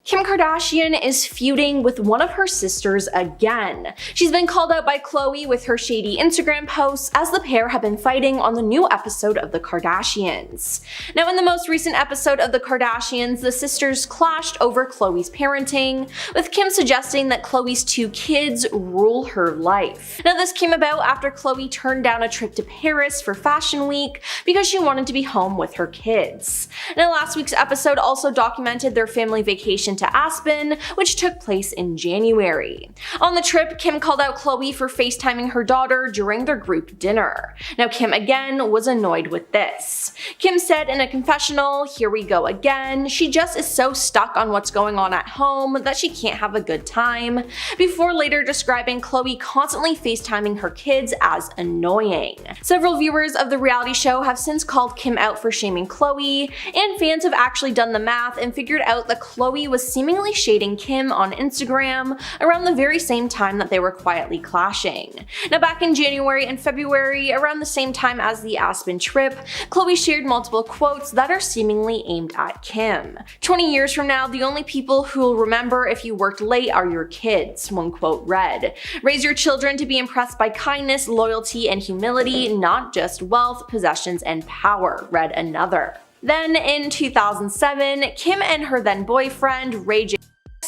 Kim Kardashian is feuding with one of her sisters again. She's been called out by Khloe with her shady Instagram posts as the pair have been fighting on the new episode of The Kardashians. Now, in the most recent episode of The Kardashians, the sisters clashed over Khloe's parenting, with Kim suggesting that Khloe's 2 kids rule her life. Now, this came about after Khloe turned down a trip to Paris for Fashion Week because she wanted to be home with her kids. Now, last week's episode also documented their family vacation to Aspen, which took place in January. On the trip, Kim called out Khloe for FaceTiming her daughter during their group dinner. Now, Kim again was annoyed with this. Kim said in a confessional, "Here we go again. She just is so stuck on what's going on at home that she can't have a good time," before later describing Khloe constantly FaceTiming her kids as annoying. Several viewers of the reality show have since called Kim out for shaming Khloe, and fans have actually done the math and figured out that Khloe was seemingly shading Kim on Instagram around the very same time that they were quietly clashing. Now, back in January and February, around the same time as the Aspen trip, Khloe shared multiple quotes that are seemingly aimed at Kim. "20 years from now, the only people who'll remember if you worked late are your kids," one quote read. "Raise your children to be impressed by kindness, loyalty, and humility, not just wealth, possessions, and power," read another. Then in 2007, Kim and her then boyfriend, Ray J,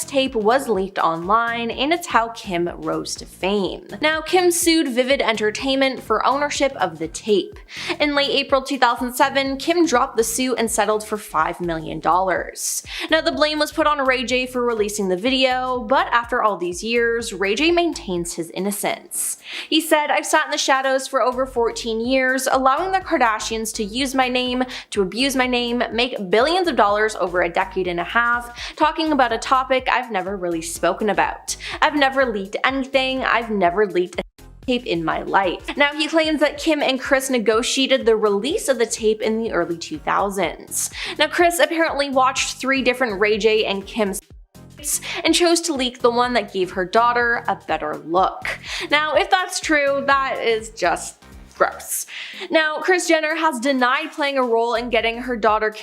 tape was leaked online, and it's how Kim rose to fame. Now, Kim sued Vivid Entertainment for ownership of the tape. In late April 2007, Kim dropped the suit and settled for $5 million. Now, the blame was put on Ray J for releasing the video, but after all these years, Ray J maintains his innocence. He said, "I've sat in the shadows for over 14 years, allowing the Kardashians to use my name, to abuse my name, make billions of dollars over a decade and a half, talking about a topic I've never really spoken about. I've never leaked anything. I've never leaked a tape in my life." Now, he claims that Kim and Kris negotiated the release of the tape in the early 2000s. Now, Kris apparently watched 3 different Ray J and Kim and chose to leak the one that gave her daughter a better look. Now, if that's true, that is just gross. Now, Kris Jenner has denied playing a role in getting her daughter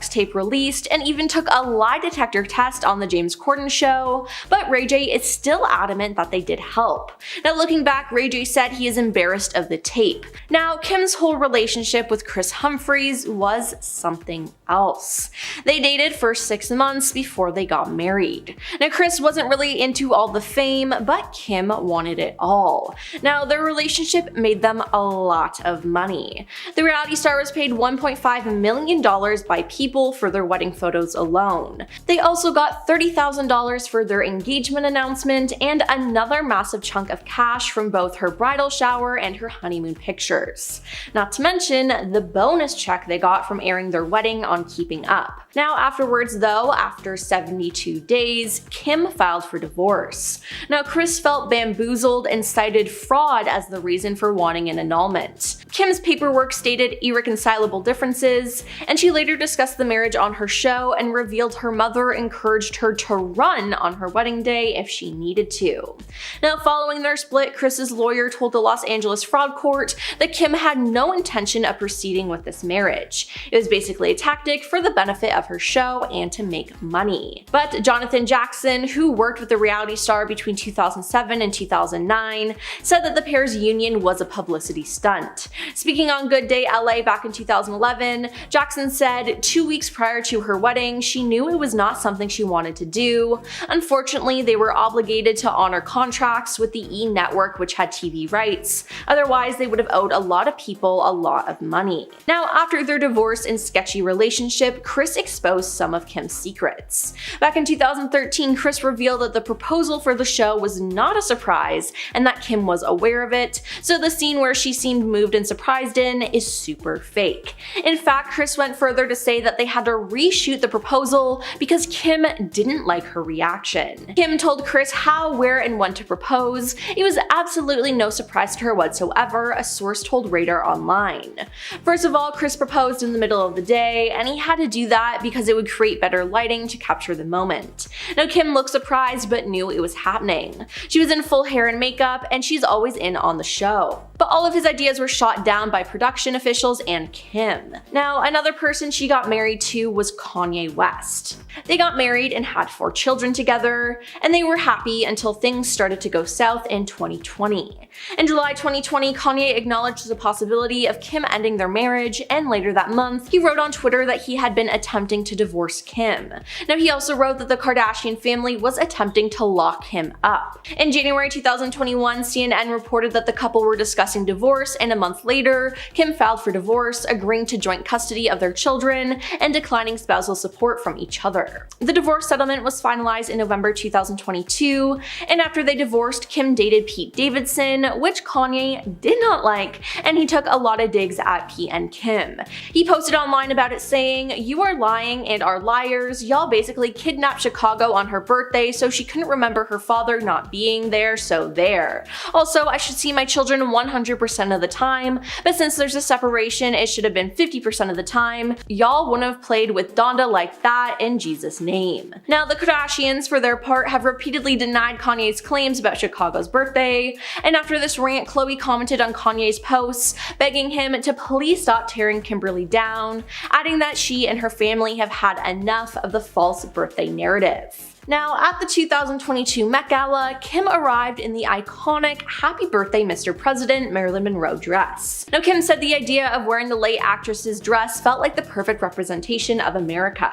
tape released and even took a lie detector test on the James Corden show, but Ray J is still adamant that they did help. Now, looking back, Ray J said he is embarrassed of the tape. Now, Kim's whole relationship with Kris Humphries was something else. They dated for 6 months before they got married. Now, Kris wasn't really into all the fame, but Kim wanted it all. Now, their relationship made them a lot of money. The reality star was paid $1.5 million by people for their wedding photos alone. They also got $30,000 for their engagement announcement and another massive chunk of cash from both her bridal shower and her honeymoon pictures. Not to mention the bonus check they got from airing their wedding on Keeping Up. Now, afterwards though, after 72 days, Kim filed for divorce. Now, Kris felt bamboozled and cited fraud as the reason for wanting an annulment. Kim's paperwork stated irreconcilable differences, and she later discussed the marriage on her show and revealed her mother encouraged her to run on her wedding day if she needed to. Now, following their split, Kris's lawyer told the Los Angeles Fraud Court that Kim had no intention of proceeding with this marriage. It was basically a tactic for the benefit of her show and to make money. But Jonathan Jackson, who worked with the reality star between 2007 and 2009, said that the pair's union was a publicity stunt. Speaking on Good Day LA back in 2011, Jackson said, "2 weeks prior to her wedding, she knew it was not something she wanted to do. Unfortunately, they were obligated to honor contracts with the E! Network, which had TV rights. Otherwise, they would have owed a lot of people a lot of money." Now, after their divorce and sketchy relationship, Kris exposed some of Kim's secrets. Back in 2013, Kris revealed that the proposal for the show was not a surprise and that Kim was aware of it, so the scene where she seemed moved and surprised in is super fake. In fact, Kris went further to say that they had to reshoot the proposal because Kim didn't like her reaction. Kim told Kris how, where, and when to propose. It was absolutely no surprise to her whatsoever, a source told Radar Online. First of all, Kris proposed in the middle of the day, and he had to do that because it would create better lighting to capture the moment. Now, Kim looked surprised but knew it was happening. She was in full hair and makeup, and she's always in on the show. But all of his ideas were shot down by production officials and Kim. Now, another person she got married to was Kanye West. They got married and had 4 children together, and they were happy until things started to go south in 2020. In July 2020, Kanye acknowledged the possibility of Kim ending their marriage, and later that month, he wrote on Twitter that he had been attempting to divorce Kim. Now, he also wrote that the Kardashian family was attempting to lock him up. In January 2021, CNN reported that the couple were discussing divorce, and a month later, Kim filed for divorce, agreeing to joint custody of their children and declining spousal support from each other. The divorce settlement was finalized in November 2022, and after they divorced, Kim dated Pete Davidson, which Kanye did not like, and he took a lot of digs at Pete and Kim. He posted online about it saying, "You are lying and are liars. Y'all basically kidnapped Chicago on her birthday so she couldn't remember her father not being there, so there. Also, I should see my children 100% of the time, but since there's a separation, it should have been 50% of the time. Y'all wouldn't have played with Donda like that in Jesus' name." Now, the Kardashians, for their part, have repeatedly denied Kanye's claims about Chicago's birthday, and after this rant, Khloe commented on Kanye's posts, begging him to please stop tearing Kimberly down, adding that she and her family have had enough of the false birthday narrative. Now, at the 2022 Met Gala, Kim arrived in the iconic Happy Birthday Mr. President Marilyn Monroe dress. Now, Kim said the idea of wearing the late actress's dress felt like the perfect representation of America.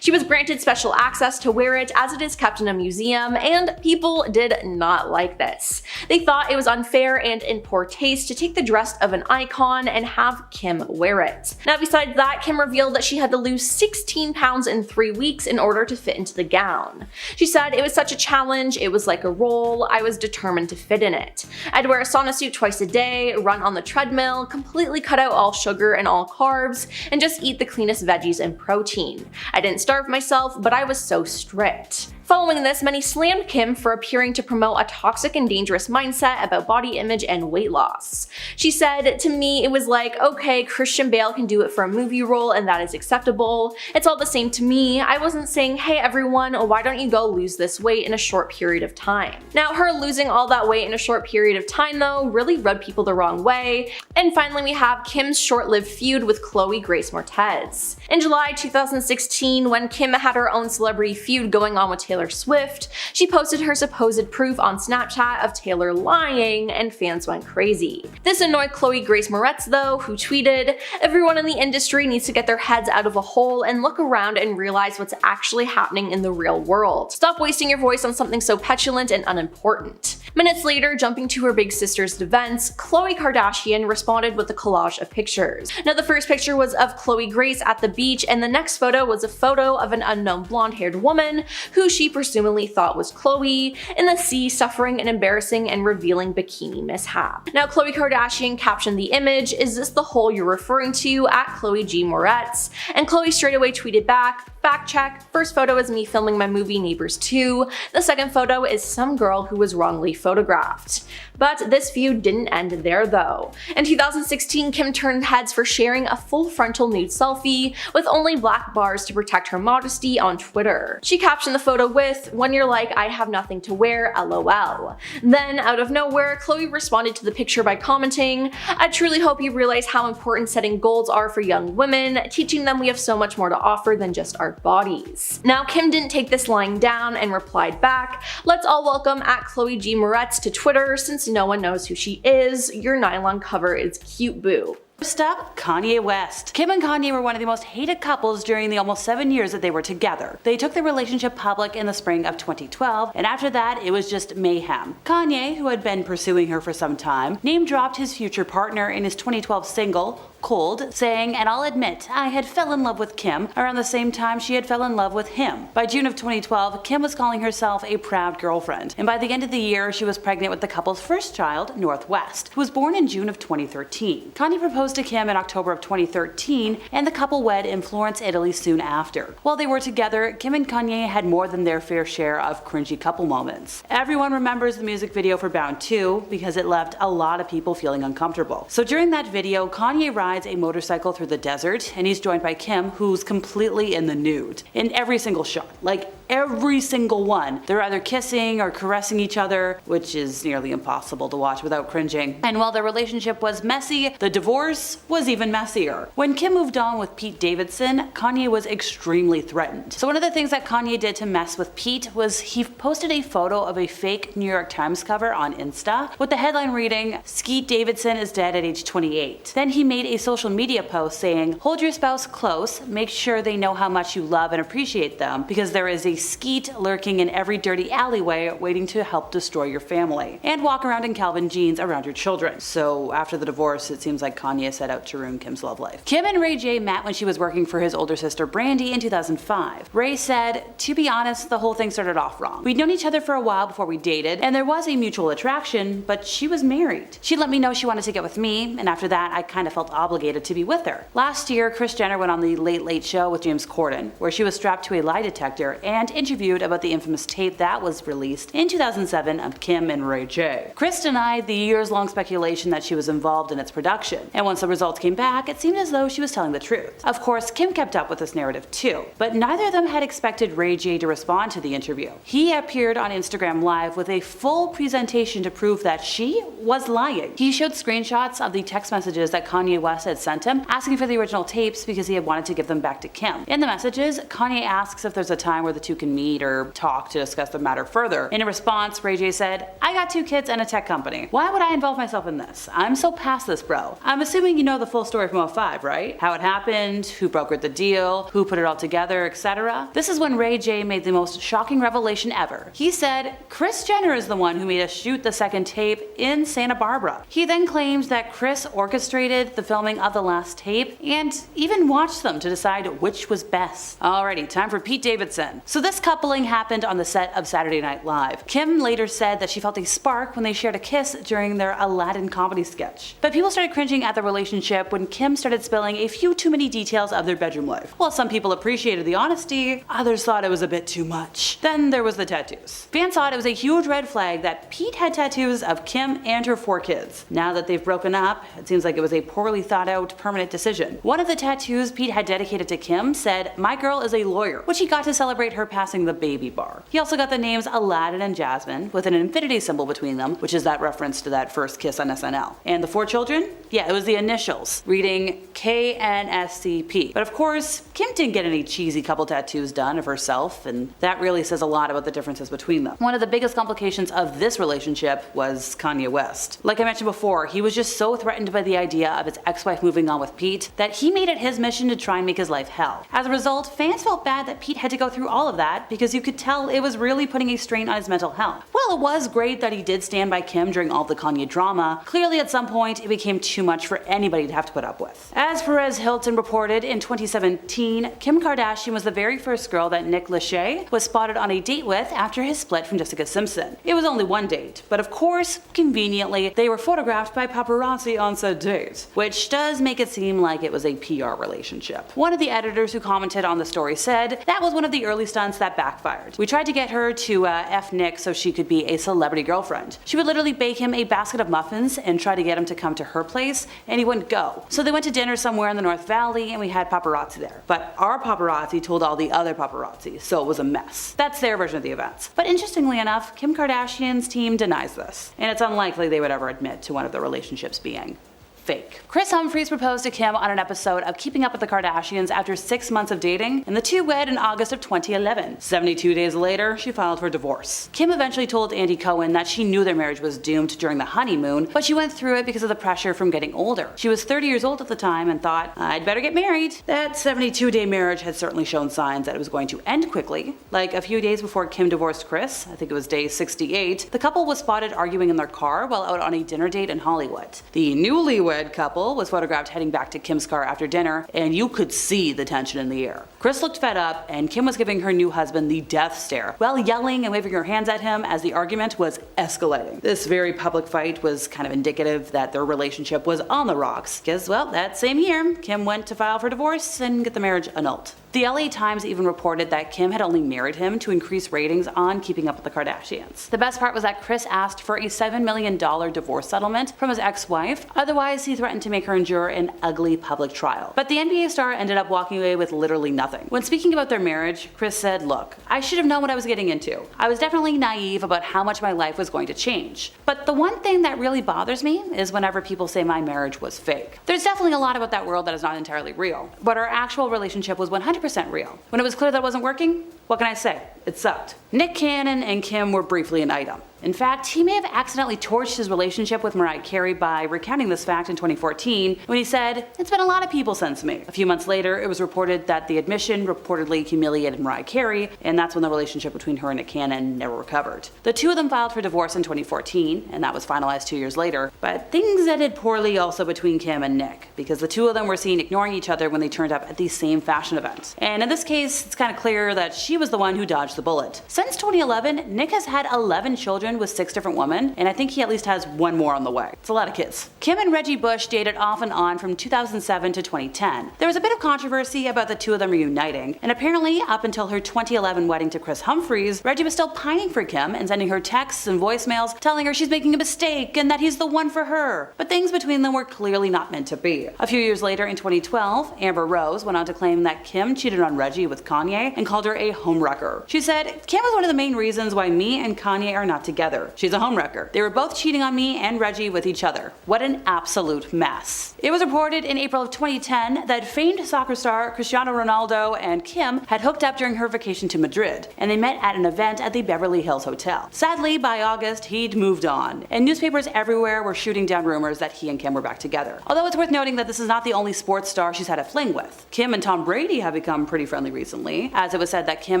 She was granted special access to wear it as it is kept in a museum, and people did not like this. They thought it was unfair and in poor taste to take the dress of an icon and have Kim wear it. Now, besides that, Kim revealed that she had to lose 16 pounds in 3 weeks in order to fit into the gown. She said, "It was such a challenge, it was like a role, I was determined to fit in it. I'd wear a sauna suit twice a day, run on the treadmill, completely cut out all sugar and all carbs, and just eat the cleanest veggies and protein. I didn't starve myself, but I was so strict." Following this, many slammed Kim for appearing to promote a toxic and dangerous mindset about body image and weight loss. She said, "To me, it was like, okay, Christian Bale can do it for a movie role and that is acceptable. It's all the same to me. I wasn't saying, hey everyone, why don't you go lose this weight in a short period of time." Now, her losing all that weight in a short period of time, though, really rubbed people the wrong way. And finally, we have Kim's short-lived feud with Khloe Grace Moretz. In July 2016, when Kim had her own celebrity feud going on with Taylor Swift, she posted her supposed proof on Snapchat of Taylor lying, and fans went crazy. This annoyed Khloe Grace Moretz, though, who tweeted, "Everyone in the industry needs to get their heads out of a hole and look around and realize what's actually happening in the real world. Stop wasting your voice on something so petulant and unimportant." Minutes later, jumping to her big sister's defense, Khloe Kardashian responded with a collage of pictures. Now, the first picture was of Khloe Grace at the beach, and the next photo was a photo of an unknown blonde-haired woman who she presumably thought was Khloe in the sea, suffering an embarrassing and revealing bikini mishap. Now, Khloe Kardashian captioned the image, "Is this the hole you're referring to?" at Khloe G. Moretz, and Khloe straight away tweeted back, "Fact check, first photo is me filming my movie Neighbors 2, the second photo is some girl who was wrongly photographed." But this feud didn't end there, though. In 2016, Kim turned heads for sharing a full frontal nude selfie with only black bars to protect her modesty on Twitter. She captioned the photo with, "When you're like, I have nothing to wear, LOL." Then, out of nowhere, Khloe responded to the picture by commenting, "I truly hope you realize how important setting goals are for young women, teaching them we have so much more to offer than just our bodies." Now, Kim didn't take this lying down and replied back, "Let's all welcome at Khloe G. Moretz to Twitter since no one knows who she is. Your nylon cover is cute, boo." First up, Kanye West. Kim and Kanye were one of the most hated couples during the almost 7 years that they were together. They took their relationship public in the spring of 2012, and after that, it was just mayhem. Kanye, who had been pursuing her for some time, name-dropped his future partner in his 2012 single, Khole, saying, "And I'll admit, I had fell in love with Kim around the same time she had fell in love with him." By June of 2012, Kim was calling herself a proud girlfriend, and by the end of the year, she was pregnant with the couple's first child, Northwest, who was born in June of 2013. Kanye proposed to Kim in October of 2013, and the couple wed in Florence, Italy soon after. While they were together, Kim and Kanye had more than their fair share of cringy couple moments. Everyone remembers the music video for Bound 2 because it left a lot of people feeling uncomfortable. So during that video, Kanye rides a motorcycle through the desert, and he's joined by Kim, who's completely in the nude in every single shot. Like, every single one. They're either kissing or caressing each other, which is nearly impossible to watch without cringing. And while their relationship was messy, the divorce was even messier. When Kim moved on with Pete Davidson, Kanye was extremely threatened. So one of the things that Kanye did to mess with Pete was he posted a photo of a fake New York Times cover on Insta with the headline reading, "Skeet Davidson is dead at age 28. Then he made a social media post saying, "Hold your spouse close, make sure they know how much you love and appreciate them, because there is a skeet lurking in every dirty alleyway waiting to help destroy your family. And walk around in Calvin jeans around your children." So after the divorce, it seems like Kanye set out to ruin Kim's love life. Kim and Ray J met when she was working for his older sister Brandy in 2005. Ray said, "To be honest, the whole thing started off wrong. We'd known each other for a while before we dated, and there was a mutual attraction, but she was married. She let me know she wanted to get with me, and after that I kind of felt obligated to be with her." Last year, Kris Jenner went on the Late Late Show with James Corden, where she was strapped to a lie detector and interviewed about the infamous tape that was released in 2007 of Kim and Ray J. Kris denied the years-long speculation that she was involved in its production, and once the results came back, it seemed as though she was telling the truth. Of course, Kim kept up with this narrative too, but neither of them had expected Ray J to respond to the interview. He appeared on Instagram Live with a full presentation to prove that she was lying. He showed screenshots of the text messages that Kanye West had sent him, asking for the original tapes because he had wanted to give them back to Kim. In the messages, Kanye asks if there's a time where the two can meet or talk to discuss the matter further. In a response, Ray J said, "I got 2 kids and a tech company. Why would I involve myself in this? I'm so past this, bro. I'm assuming you know the full story from 05, right? How it happened, who brokered the deal, who put it all together, etc." This is when Ray J made the most shocking revelation ever. He said, "Kris Jenner is the one who made us shoot the second tape in Santa Barbara." He then claimed that Kris orchestrated the filming of the last tape and even watched them to decide which was best. Alrighty, time for Pete Davidson. So this coupling happened on the set of Saturday Night Live. Kim later said that she felt a spark when they shared a kiss during their Aladdin comedy sketch. But people started cringing at the relationship when Kim started spilling a few too many details of their bedroom life. While some people appreciated the honesty, others thought it was a bit too much. Then there was the tattoos. Fans thought it was a huge red flag that Pete had tattoos of Kim and her 4 kids. Now that they've broken up, it seems like it was a poorly thought out permanent decision. One of the tattoos Pete had dedicated to Kim said, "My girl is a lawyer," which he got to celebrate her passing the baby bar. He also got the names Aladdin and Jasmine with an infinity symbol between them, which is that reference to that first kiss on SNL. And the 4 children? Yeah, it was the initials, reading KNSCP. But of course, Kim didn't get any cheesy couple tattoos done of herself, and that really says a lot about the differences between them. One of the biggest complications of this relationship was Kanye West. Like I mentioned before, he was just so threatened by the idea of his ex-wife moving on with Pete that he made it his mission to try and make his life hell. As a result, fans felt bad that Pete had to go through all of that because you could tell it was really putting a strain on his mental health. While it was great that he did stand by Kim during all the Kanye drama, clearly at some point it became too much for anybody to have to put up with. As Perez Hilton reported, in 2017, Kim Kardashian was the very first girl that Nick Lachey was spotted on a date with after his split from Jessica Simpson. It was only one date, but of course, conveniently, they were photographed by paparazzi on said date, which does make it seem like it was a PR relationship. One of the editors who commented on the story said, "That was one of the early stunts that backfired. We tried to get her to F Nick so she could be a celebrity girlfriend. She would literally bake him a basket of muffins and try to get him to come to her place, and he wouldn't go. So they went to dinner somewhere in the North Valley and we had paparazzi there. But our paparazzi told all the other paparazzi, so it was a mess." That's their version of the events. But interestingly enough, Kim Kardashian's team denies this, and it's unlikely they would ever admit to one of their relationships being fake. Kris Humphries proposed to Kim on an episode of Keeping Up with the Kardashians after 6 months of dating, and the two wed in August of 2011. 72 days later, she filed for divorce. Kim eventually told Andy Cohen that she knew their marriage was doomed during the honeymoon, but she went through it because of the pressure from getting older. She was 30 years old at the time and thought, "I'd better get married." That 72-day marriage had certainly shown signs that it was going to end quickly. Like a few days before Kim divorced Kris, I think it was day 68, the couple was spotted arguing in their car while out on a dinner date in Hollywood. The newlywed couple was photographed heading back to Kim's car after dinner, and you could see the tension in the air. Kris looked fed up, and Kim was giving her new husband the death stare while yelling and waving her hands at him as the argument was escalating. This very public fight was kind of indicative that their relationship was on the rocks, because, well, that same year, Kim went to file for divorce and get the marriage annulled. The LA Times even reported that Kim had only married him to increase ratings on Keeping Up with the Kardashians. The best part was that Kris asked for a $7 million divorce settlement from his ex-wife, otherwise he threatened to make her endure an ugly public trial. But the NBA star ended up walking away with literally nothing nothing. When speaking about their marriage, Kris said, "Look, I should have known what I was getting into. I was definitely naive about how much my life was going to change. But the one thing that really bothers me is whenever people say my marriage was fake. There's definitely a lot about that world that is not entirely real, but our actual relationship was 100% real. When it was clear that it wasn't working, what can I say? It sucked." Nick Cannon and Kim were briefly an item. In fact, he may have accidentally torched his relationship with Mariah Carey by recounting this fact in 2014 when he said, "It's been a lot of people since me." A few months later, it was reported that the admission reportedly humiliated Mariah Carey, and that's when the relationship between her and Nick Cannon never recovered. The two of them filed for divorce in 2014, and that was finalized 2 years later, but things ended poorly also between Kim and Nick, because the two of them were seen ignoring each other when they turned up at these same fashion events. And in this case, it's kind of clear that she was the one who dodged the bullet. Since 2011, Nick has had 11 children with 6 different women, and I think he at least has one more on the way. It's a lot of kids. Kim and Reggie Bush dated off and on from 2007 to 2010. There was a bit of controversy about the two of them reuniting, and apparently up until her 2011 wedding to Kris Humphries, Reggie was still pining for Kim and sending her texts and voicemails telling her she's making a mistake and that he's the one for her. But things between them were clearly not meant to be. A few years later in 2012, Amber Rose went on to claim that Kim cheated on Reggie with Kanye and called her a homewrecker. She said, "Kim was one of the main reasons why me and Kanye are not together. She's a homewrecker. They were both cheating on me and Reggie with each other. What an absolute mess." It was reported in April of 2010 that famed soccer star Cristiano Ronaldo and Kim had hooked up during her vacation to Madrid, and they met at an event at the Beverly Hills Hotel. Sadly, by August, he'd moved on, and newspapers everywhere were shooting down rumors that he and Kim were back together. Although it's worth noting that this is not the only sports star she's had a fling with. Kim and Tom Brady have become pretty friendly recently, as it was said that Kim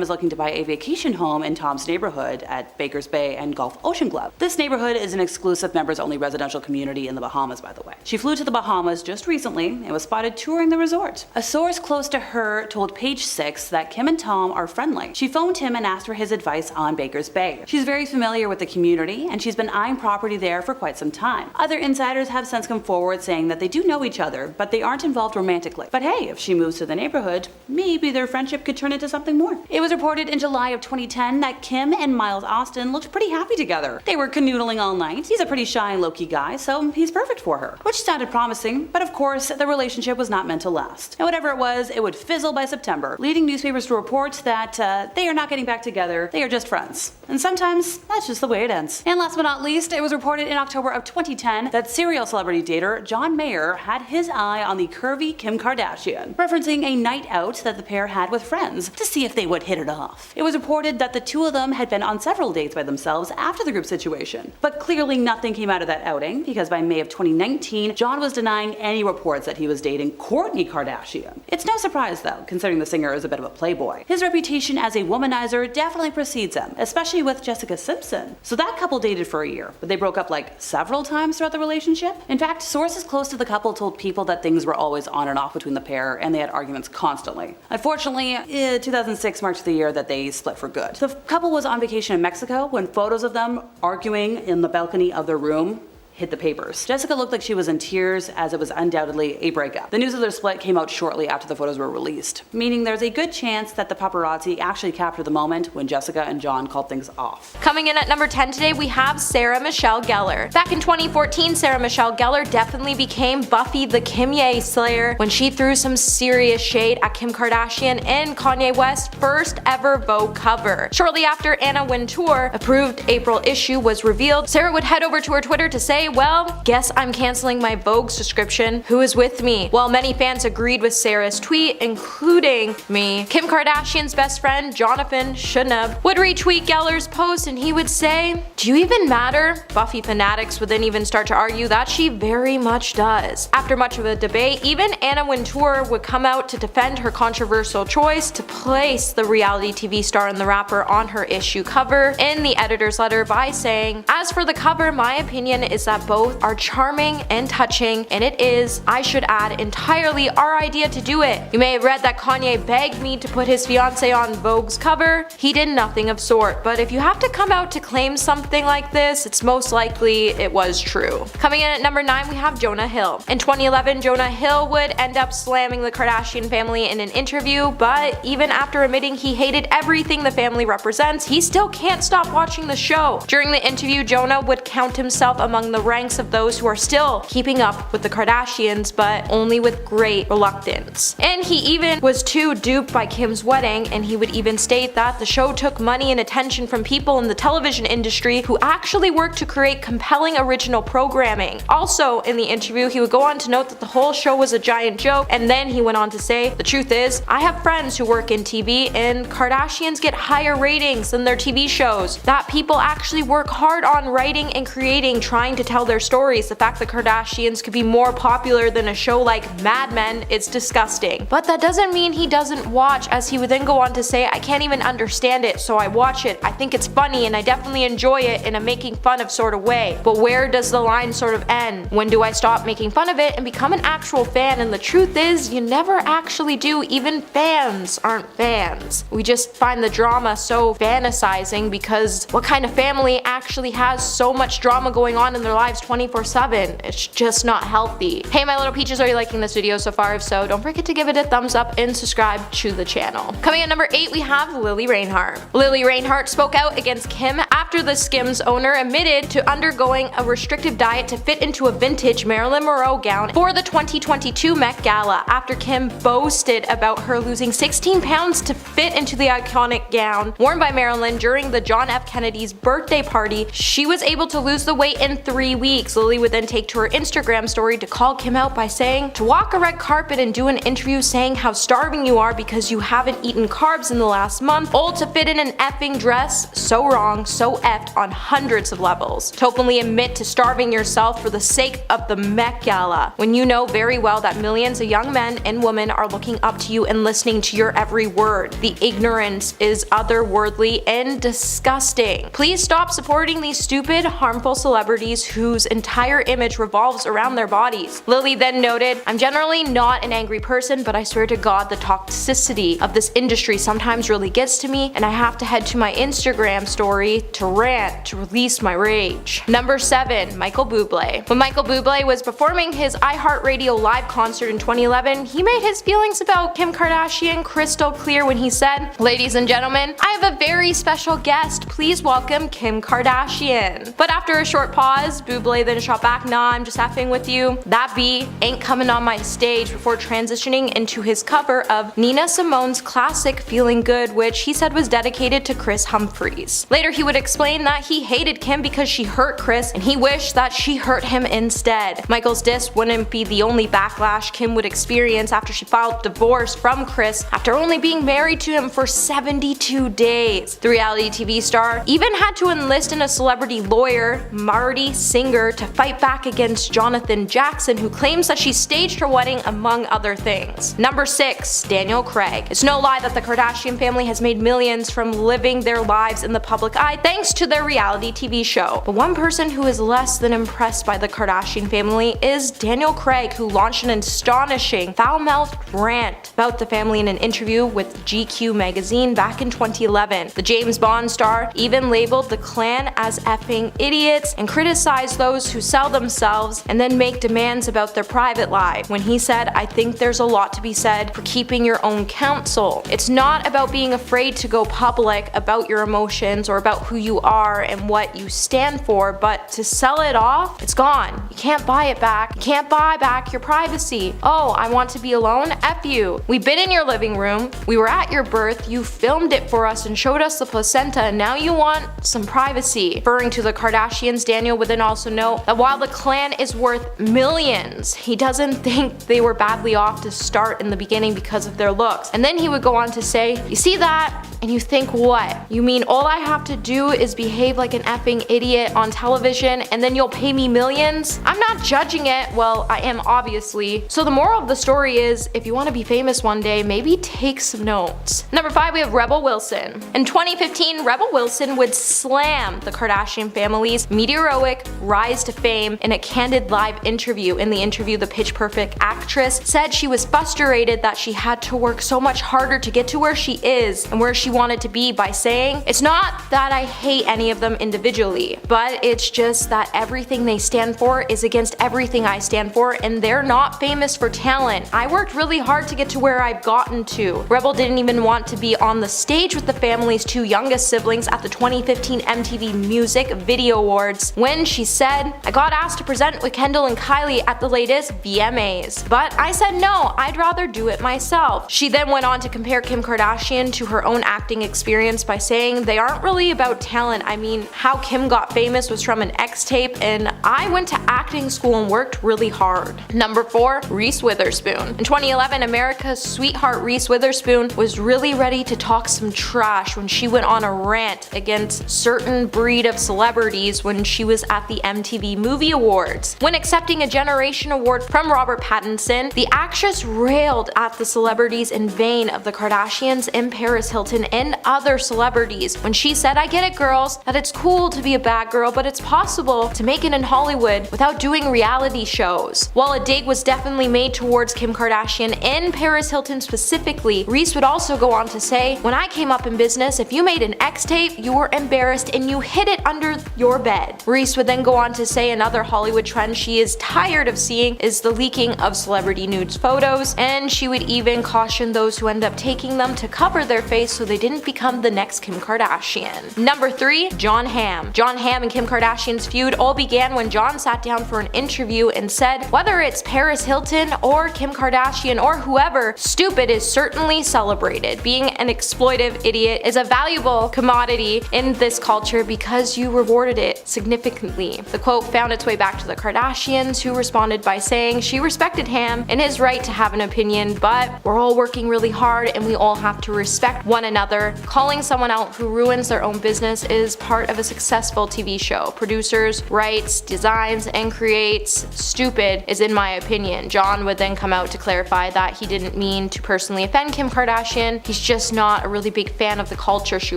is looking to buy a vacation home in Tom's neighborhood at Baker's Bay and Gulf Ocean Club. This neighborhood is an exclusive members-only residential community in the Bahamas, by the way. She flew to the Bahamas just recently and was spotted touring the resort. A source close to her told Page 6 that Kim and Tom are friendly. She phoned him and asked for his advice on Baker's Bay. She's very familiar with the community, and she's been eyeing property there for quite some time. Other insiders have since come forward saying that they do know each other, but they aren't involved romantically. But hey, if she moves to the neighborhood, maybe their friendship could turn into something more. It was reported in July of 2010 that Kim and Miles Austin looked pretty happy together. They were canoodling all night. He's a pretty shy and low-key guy, so he's perfect for her. Which sounded promising, but of course, the relationship was not meant to last. And whatever it was, it would fizzle by September, leading newspapers to report that they are not getting back together, they are just friends. And sometimes, that's just the way it ends. And last but not least, it was reported in October of 2010 that serial celebrity dater John Mayer had his eye on the curvy Kim Kardashian, referencing a night out that the pair had with friends to see if they would hit it off. It was reported that the two of them had been on several dates by themselves after the group situation, but clearly nothing came out of that outing, because by May of 2019, John was denying any reports that he was dating Kourtney Kardashian. It's no surprise though, considering the singer is a bit of a playboy. His reputation as a womanizer definitely precedes him, especially with Jessica Simpson. So that couple dated for a year, but they broke up like several times throughout the relationship. In fact, sources close to the couple told People that things were always on and off between the pair, and they had arguments constantly. Unfortunately, 2006 marked the year that they split for good. The couple was on vacation in Mexico when photos of them arguing in the balcony of their room hit the papers. Jessica looked like she was in tears, as it was undoubtedly a breakup. The news of their split came out shortly after the photos were released, meaning there's a good chance that the paparazzi actually captured the moment when Jessica and John called things off. Coming in at number 10 today, we have Sarah Michelle Gellar. Back in 2014, Sarah Michelle Gellar definitely became Buffy the Kanye Slayer when she threw some serious shade at Kim Kardashian in Kanye West's first ever Vogue cover. Shortly after Anna Wintour approved April issue was revealed, Sarah would head over to her Twitter to say, "Well, guess I'm canceling my Vogue subscription. Who is with me?" While many fans agreed with Sarah's tweet, including me, Kim Kardashian's best friend, Jonathan Snub, would retweet Gellar's post and he would say, "Do you even matter?" Buffy fanatics would then even start to argue that she very much does. After much of a debate, even Anna Wintour would come out to defend her controversial choice to place the reality TV star and the rapper on her issue cover in the editor's letter by saying, "As for the cover, my opinion is that both are charming and touching, and it is, I should add, entirely our idea to do it. You may have read that Kanye begged me to put his fiancée on Vogue's cover. He did nothing of sort, but if you have to come out to claim something like this, it's most likely it was true." Coming in at number 9, we have Jonah Hill. In 2011, Jonah Hill would end up slamming the Kardashian family in an interview, but even after admitting he hated everything the family represents, he still can't stop watching the show. During the interview, Jonah would count himself among the ranks of those who are still keeping up with the Kardashians, but only with great reluctance. And he even was too duped by Kim's wedding, and he would even state that the show took money and attention from people in the television industry who actually worked to create compelling original programming. Also, in the interview, he would go on to note that the whole show was a giant joke, and then he went on to say, "The truth is, I have friends who work in TV, and Kardashians get higher ratings than their TV shows. That people actually work hard on writing and creating, trying to tell their stories. The fact that Kardashians could be more popular than a show like Mad Men, it's disgusting." But that doesn't mean he doesn't watch, as he would then go on to say, "I can't even understand it, so I watch it. I think it's funny and I definitely enjoy it in a making fun of sort of way. But where does the line sort of end? When do I stop making fun of it and become an actual fan?" And the truth is, you never actually do. Even fans aren't fans. We just find the drama so fantasizing, because what kind of family actually has so much drama going on in their lives 24/7? It's just not healthy. Hey my little peaches, are you liking this video so far? If so, don't forget to give it a thumbs up and subscribe to the channel. Coming at number 8, we have Lily Reinhart. Lily Reinhart spoke out against Kim after the Skims owner admitted to undergoing a restrictive diet to fit into a vintage Marilyn Monroe gown for the 2022 Met Gala, after Kim boasted about her losing 16 pounds to fit into the iconic gown worn by Marilyn during the John F. Kennedy's birthday party. She was able to lose the weight in 3 weeks. Lily would then take to her Instagram story to call Kim out by saying, "To walk a red carpet and do an interview saying how starving you are because you haven't eaten carbs in the last month, all to fit in an effing dress, so wrong, so effed on hundreds of levels. To openly admit to starving yourself for the sake of the Met Gala, when you know very well that millions of young men and women are looking up to you and listening to your every word. The ignorance is otherworldly and disgusting. Please stop supporting these stupid, harmful celebrities whose entire image revolves around their bodies." Lily then noted, "I'm generally not an angry person, but I swear to God the toxicity of this industry sometimes really gets to me, and I have to head to my Instagram story to rant, to release my rage." Number 7, Michael Bublé. When Michael Bublé was performing his iHeartRadio live concert in 2011, he made his feelings about Kim Kardashian crystal clear when he said, "Ladies and gentlemen, I have a very special guest. Please welcome Kim Kardashian." But after a short pause, Bublé then shot back, "Nah, I'm just effing with you. That B ain't coming on my stage," before transitioning into his cover of Nina Simone's classic Feeling Good, which he said was dedicated to Chris Humphries. Later he would explain that he hated Kim because she hurt Chris and he wished that she hurt him instead. Michael's diss wouldn't be the only backlash Kim would experience after she filed divorce from Chris after only being married to him for 72 days. The reality TV star even had to enlist in a celebrity lawyer, Marty Singer, to fight back against Jonathan Jackson, who claims that she staged her wedding, among other things. Number 6, Daniel Craig. It's no lie that the Kardashian family has made millions from living their lives in the public eye thanks to their reality TV show. But one person who is less than impressed by the Kardashian family is Daniel Craig, who launched an astonishing, foul-mouthed rant about the family in an interview with GQ magazine back in 2011. The James Bond star even labeled the clan as effing idiots and criticized those who sell themselves and then make demands about their private life, when he said, "I think there's a lot to be said for keeping your own counsel. It's not about being afraid to go public about your emotions or about who you are and what you stand for, but to sell it off, it's gone. You can't buy it back. You can't buy back your privacy. Oh, I want to be alone? F you. We've been in your living room. We were at your birth. You filmed it for us and showed us the placenta, and now you want some privacy." Referring to the Kardashians, Daniel would then also note that while the clan is worth millions, he doesn't think they were badly off to start in the beginning because of their looks. And then he would go on to say, "You see that? And you think what? You mean all I have to do is behave like an effing idiot on television and then you'll pay me millions? I'm not judging it. Well, I am obviously. So the moral of the story is, if you want to be famous one day, maybe take some notes." Number 5, we have Rebel Wilson. In 2015, Rebel Wilson would slam the Kardashian family's meteoric rise to fame in a candid live interview. In the interview, the Pitch Perfect actress said she was frustrated that she had to work so much harder to get to where she is and where she wanted to be by saying, "It's not that I hate any of them individually, but it's just that everything they stand for is against everything I stand for, and they're not famous for talent. I worked really hard to get to where I've gotten to." Rebel didn't even want to be on the stage with the family's two youngest siblings at the 2015 MTV Music Video Awards when she said, "I got asked to present with Kendall and Kylie at the latest VMAs, but I said no, I'd rather do it myself." She then went on to compare Kim Kardashian to her own acting experience by saying, "They aren't really about talent. I mean, how Kim got famous was from an X tape, and I went to acting school and worked really hard." Number 4, Reese Witherspoon. In 2011, America's sweetheart Reese Witherspoon was really ready to talk some trash when she went on a rant against certain breed of celebrities when she was at the MTV Movie Awards. When accepting a Generation Award from Robert Pattinson, the actress railed at the celebrities in vain of the Kardashians and Paris Hilton and other celebrities when she said, "I get it, girls, that it's cool to be a bad girl, but it's possible to make it in Hollywood without doing reality shows." While a dig was definitely made towards Kim Kardashian and Paris Hilton specifically, Reese would also go on to say, "When I came up in business, if you made an X tape, you were embarrassed and you hid it under your bed." Reese would then go on to say another Hollywood trend she is tired of seeing is the leaking of celebrity nudes photos, and she would even caution those who end up taking them to cover their face so they didn't become the next Kim Kardashian. Number 3, Jon Hamm. Jon Hamm and Kim Kardashian's feud all began when Jon sat down for an interview and said, "Whether it's Paris Hilton or Kim Kardashian or whoever, stupid is certainly celebrated. Being an exploitive idiot is a valuable commodity in this culture because you rewarded it significantly." The quote found its way back to the Kardashians, who responded by saying she respected Hamm and his right to have an opinion, but we're all working really hard and we all have to respect one another. Calling someone out who ruins their own business is part of a successful TV show. Producers, writes, designs, and creates. Stupid is in my opinion. Jon would then come out to clarify that he didn't mean to personally offend Kim Kardashian. He's just not a really big fan of the culture she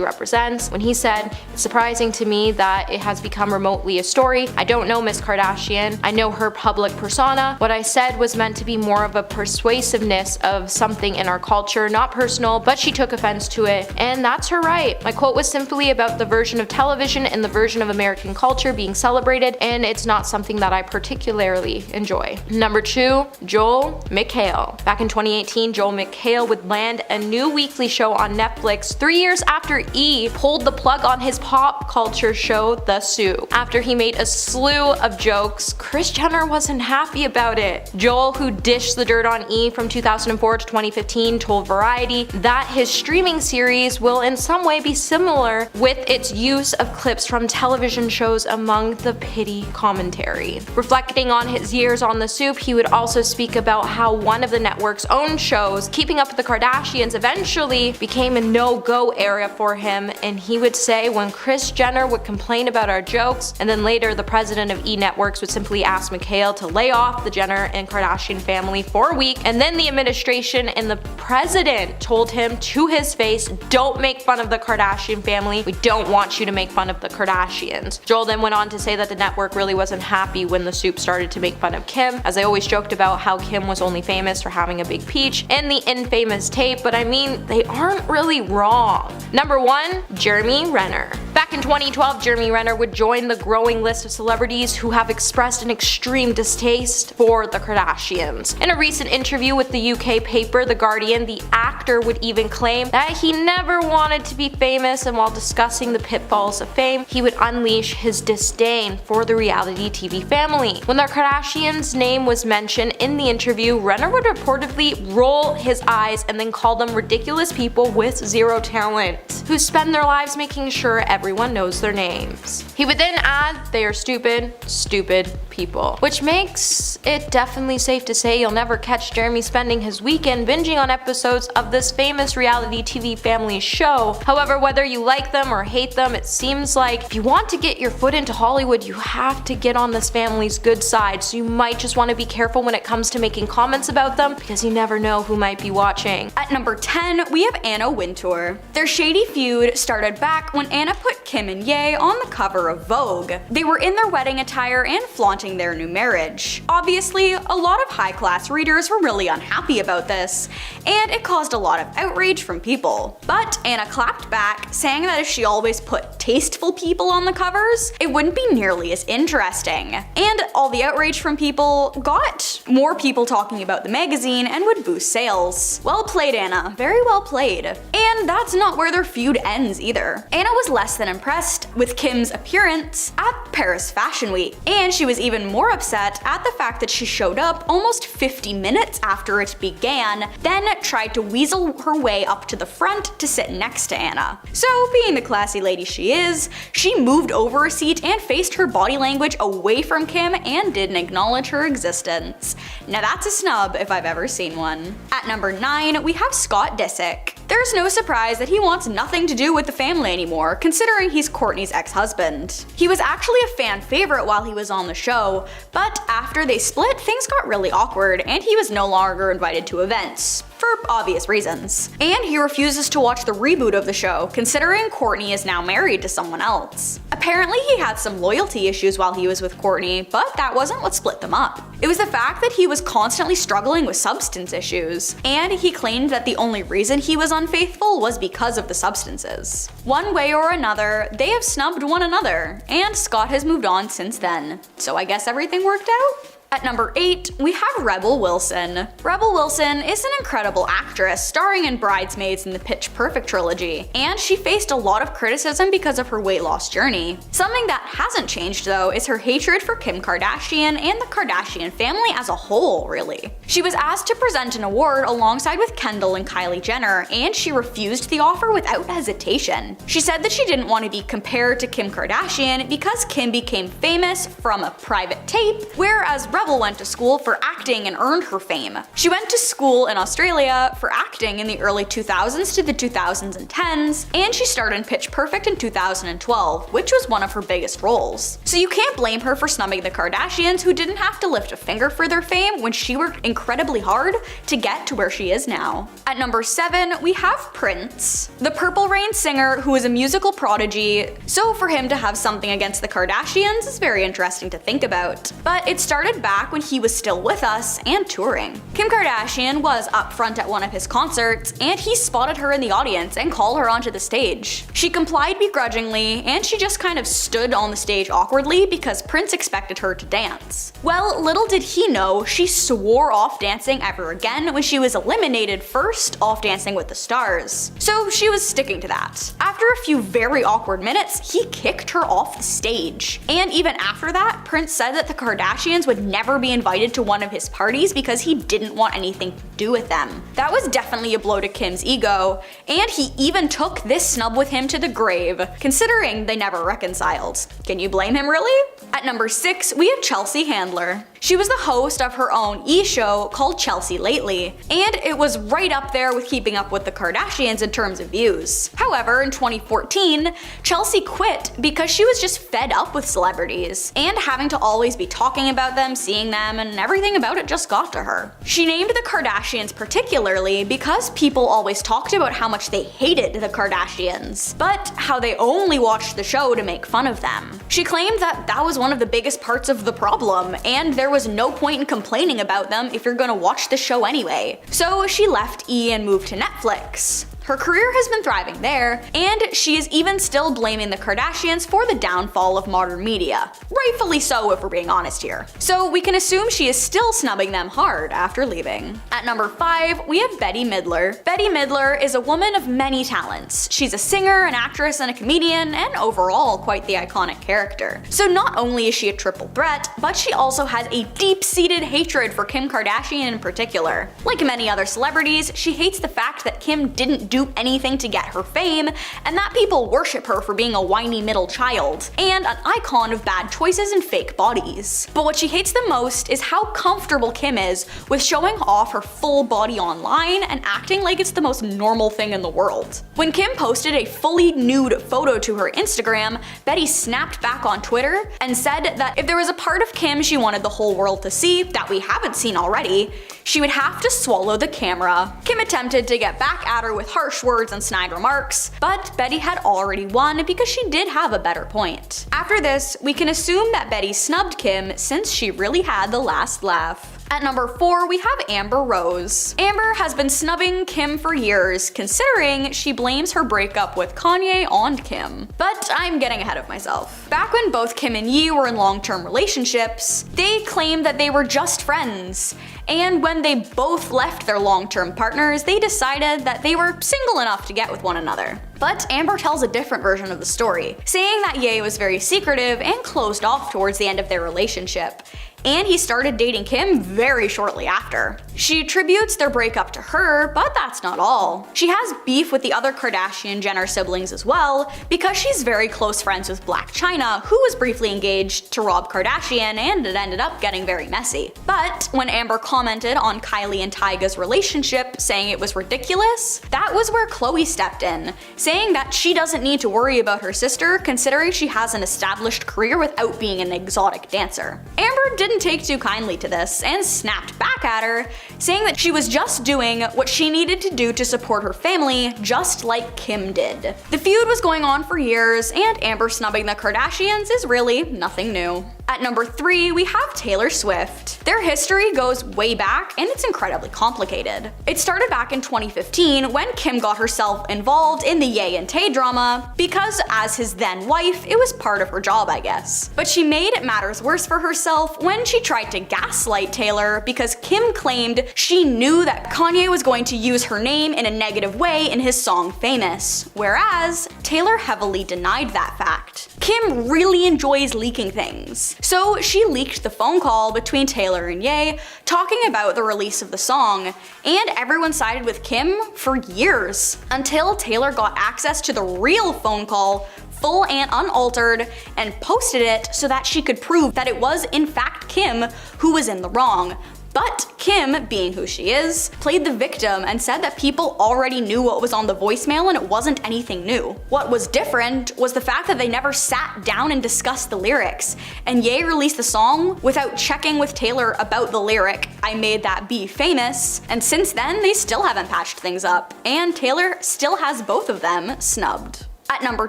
represents. When he said, "It's surprising to me that it has become remotely a story. I don't know Miss Kardashian. I know her public persona. What I said was meant to be more of a persuasiveness of something in our culture, not personal, but she took offense to it, and that's her right. My quote was simply about the version of television and the version of American culture being celebrated, and it's not something that I particularly enjoy." Number 2, Joel McHale. Back in 2018, Joel McHale would land a new weekly show on Netflix 3 years after E! Pulled the plug on his pop culture show The Soup. After he made a slew of jokes, Kris Jenner wasn't happy about it. Joel, who dished the dirt on E! From 2004 to 2015, told Variety that his streaming series will in some way be similar with its use of clips from television shows among the pity commentary. Reflecting on his years on The Soup, he would also speak about how one of the network's own shows, Keeping Up with the Kardashians, eventually became a no-go area for him, and he would say when Kris Jenner would complain about our jokes, and then later the president of E! Networks would simply ask McHale to lay off the Jenner and Kardashian family for a week, and then the administration and the president told him to his face, "Don't make fun of the Kardashian family. We don't want you to make fun of the Kardashians." Joel then went on to say that the network really wasn't happy when The Soup started to make fun of Kim, as they always joked about how Kim was only famous for having a big peach and the infamous tape, but I mean, they aren't really wrong. Number 1, Jeremy Renner. Back in 2012, Jeremy Renner would join the growing list of celebrities who have expressed an extreme distaste for the Kardashians. In a recent interview with the UK paper The Guardian, the actor would even claim that he never wanted to be famous, and while discussing the pitfalls of fame, he would unleash his disdain for the reality TV family. When the Kardashians' name was mentioned in the interview, Renner would reportedly roll his eyes and then call them ridiculous people with zero talent, who spend their lives making sure everyone knows their names. He would then add, "They are stupid, stupid people," which makes it definitely safe to say you'll never catch Jeremy spending his weekend binging on episodes of this famous reality TV family show. However, whether you like them or hate them, it seems like if you want to get your foot into Hollywood, you have to get on this family's good side, so you might just want to be careful when it comes to making comments about them, because you never know who might be watching. At number 10, we have Anna Wintour. Their shady feud started back when Anna put Kim and Ye on the cover of Vogue. They were in their wedding attire and flaunting their new marriage. Obviously, a lot of high-class readers were really unhappy about this, and it caused a lot of outrage from people. But Anna clapped back, saying that if she always put tasteful people on the covers, it wouldn't be nearly as interesting. And all the outrage from people got more people talking about the magazine and would boost sales. Well played, Anna. Very well played. And that's not where their feud ends either. Anna was less than impressed with Kim's appearance at Paris Fashion Week, and she was even more upset at the fact that she showed up almost 50 minutes after it began, then tried to weasel her way up to the front to sit next to Anna. So, being the classy lady she is, she moved over a seat and faced her body language away from Kim and didn't acknowledge her existence. Now that's a snub if I've ever seen one. At number 9, we have Scott Disick. There's no surprise that he wants nothing to do with the family anymore, considering he's Kourtney's ex-husband. He was actually a fan favorite while he was on the show, but after they split, things got really awkward and he was no longer invited to events, for obvious reasons. And he refuses to watch the reboot of the show, considering Kourtney is now married to someone else. Apparently he had some loyalty issues while he was with Kourtney, but that wasn't what split them up. It was the fact that he was constantly struggling with substance issues, and he claimed that the only reason he was unfaithful was because of the substances. One way or another, they have snubbed one another, and Scott has moved on since then. So I guess everything worked out? At number 8, we have Rebel Wilson. Rebel Wilson is an incredible actress starring in Bridesmaids in the Pitch Perfect trilogy, and she faced a lot of criticism because of her weight loss journey. Something that hasn't changed though is her hatred for Kim Kardashian and the Kardashian family as a whole, really. She was asked to present an award alongside with Kendall and Kylie Jenner, and she refused the offer without hesitation. She said that she didn't want to be compared to Kim Kardashian because Kim became famous from a private tape, whereas Rebel went to school for acting and earned her fame. She went to school in Australia for acting in the early 2000s to the 2010s, and she starred in Pitch Perfect in 2012, which was one of her biggest roles. So you can't blame her for snubbing the Kardashians, who didn't have to lift a finger for their fame when she worked incredibly hard to get to where she is now. At number 7, we have Prince, the Purple Rain singer who is a musical prodigy, so for him to have something against the Kardashians is very interesting to think about. But it started back when he was still with us and touring. Kim Kardashian was up front at one of his concerts, and he spotted her in the audience and called her onto the stage. She complied begrudgingly, and she just kind of stood on the stage awkwardly because Prince expected her to dance. Well, little did he know, she swore off dancing ever again when she was eliminated first off Dancing with the Stars. So she was sticking to that. After a few very awkward minutes, he kicked her off the stage. And even after that, Prince said that the Kardashians would never be invited to one of his parties because he didn't want anything to do with them. That was definitely a blow to Kim's ego, and he even took this snub with him to the grave, considering they never reconciled. Can you blame him really? At number 6, we have Chelsea Handler. She was the host of her own e-show called Chelsea Lately, and it was right up there with Keeping Up with the Kardashians in terms of views. However, in 2014, Chelsea quit because she was just fed up with celebrities, and having to always be talking about them, seeing them, and everything about it just got to her. She named the Kardashians particularly because people always talked about how much they hated the Kardashians, but how they only watched the show to make fun of them. She claimed that that was one of the biggest parts of the problem, and there was no point in complaining about them if you're gonna watch the show anyway. So she left E! And moved to Netflix. Her career has been thriving there, and she is even still blaming the Kardashians for the downfall of modern media. Rightfully so, if we're being honest here. So we can assume she is still snubbing them hard after leaving. At number 5, we have Bette Midler. Bette Midler is a woman of many talents. She's a singer, an actress, and a comedian, and overall quite the iconic character. So not only is she a triple threat, but she also has a deep-seated hatred for Kim Kardashian in particular. Like many other celebrities, she hates the fact that Kim didn't do anything to get her fame, and that people worship her for being a whiny middle child, and an icon of bad choices and fake bodies. But what she hates the most is how comfortable Kim is with showing off her full body online and acting like it's the most normal thing in the world. When Kim posted a fully nude photo to her Instagram, Bette snapped back on Twitter and said that if there was a part of Kim she wanted the whole world to see that we haven't seen already, she would have to swallow the camera. Kim attempted to get back at her with harsh words and snide remarks, but Bette had already won because she did have a better point. After this, we can assume that Bette snubbed Kim since she really had the last laugh. At number 4, we have Amber Rose. Amber has been snubbing Kim for years, considering she blames her breakup with Kanye on Kim. But I'm getting ahead of myself. Back when both Kim and Ye were in long-term relationships, they claimed that they were just friends. And when they both left their long-term partners, they decided that they were single enough to get with one another. But Amber tells a different version of the story, saying that Ye was very secretive and closed off towards the end of their relationship, and he started dating Kim very shortly after. She attributes their breakup to her, but that's not all. She has beef with the other Kardashian Jenner siblings as well, because she's very close friends with Blac Chyna, who was briefly engaged to Rob Kardashian, and it ended up getting very messy. But when Amber commented on Kylie and Tyga's relationship, saying it was ridiculous, that was where Khloe stepped in, saying that she doesn't need to worry about her sister, considering she has an established career without being an exotic dancer. Amber didn't take too kindly to this and snapped back at her, saying that she was just doing what she needed to do to support her family, just like Kim did. The feud was going on for years, and Amber snubbing the Kardashians is really nothing new. At number 3, we have Taylor Swift. Their history goes way back, and it's incredibly complicated. It started back in 2015 when Kim got herself involved in the Ye and Tay drama, because as his then wife, it was part of her job, I guess. But she made matters worse for herself when she tried to gaslight Taylor, because Kim claimed she knew that Kanye was going to use her name in a negative way in his song Famous, whereas Taylor heavily denied that fact. Kim really enjoys leaking things. So she leaked the phone call between Taylor and Ye, talking about the release of the song, and everyone sided with Kim for years, until Taylor got access to the real phone call, full and unaltered, and posted it so that she could prove that it was in fact Kim who was in the wrong. But Kim, being who she is, played the victim and said that people already knew what was on the voicemail and it wasn't anything new. What was different was the fact that they never sat down and discussed the lyrics, and Ye released the song without checking with Taylor about the lyric, "I made that be famous," and since then they still haven't patched things up, and Taylor still has both of them snubbed. At number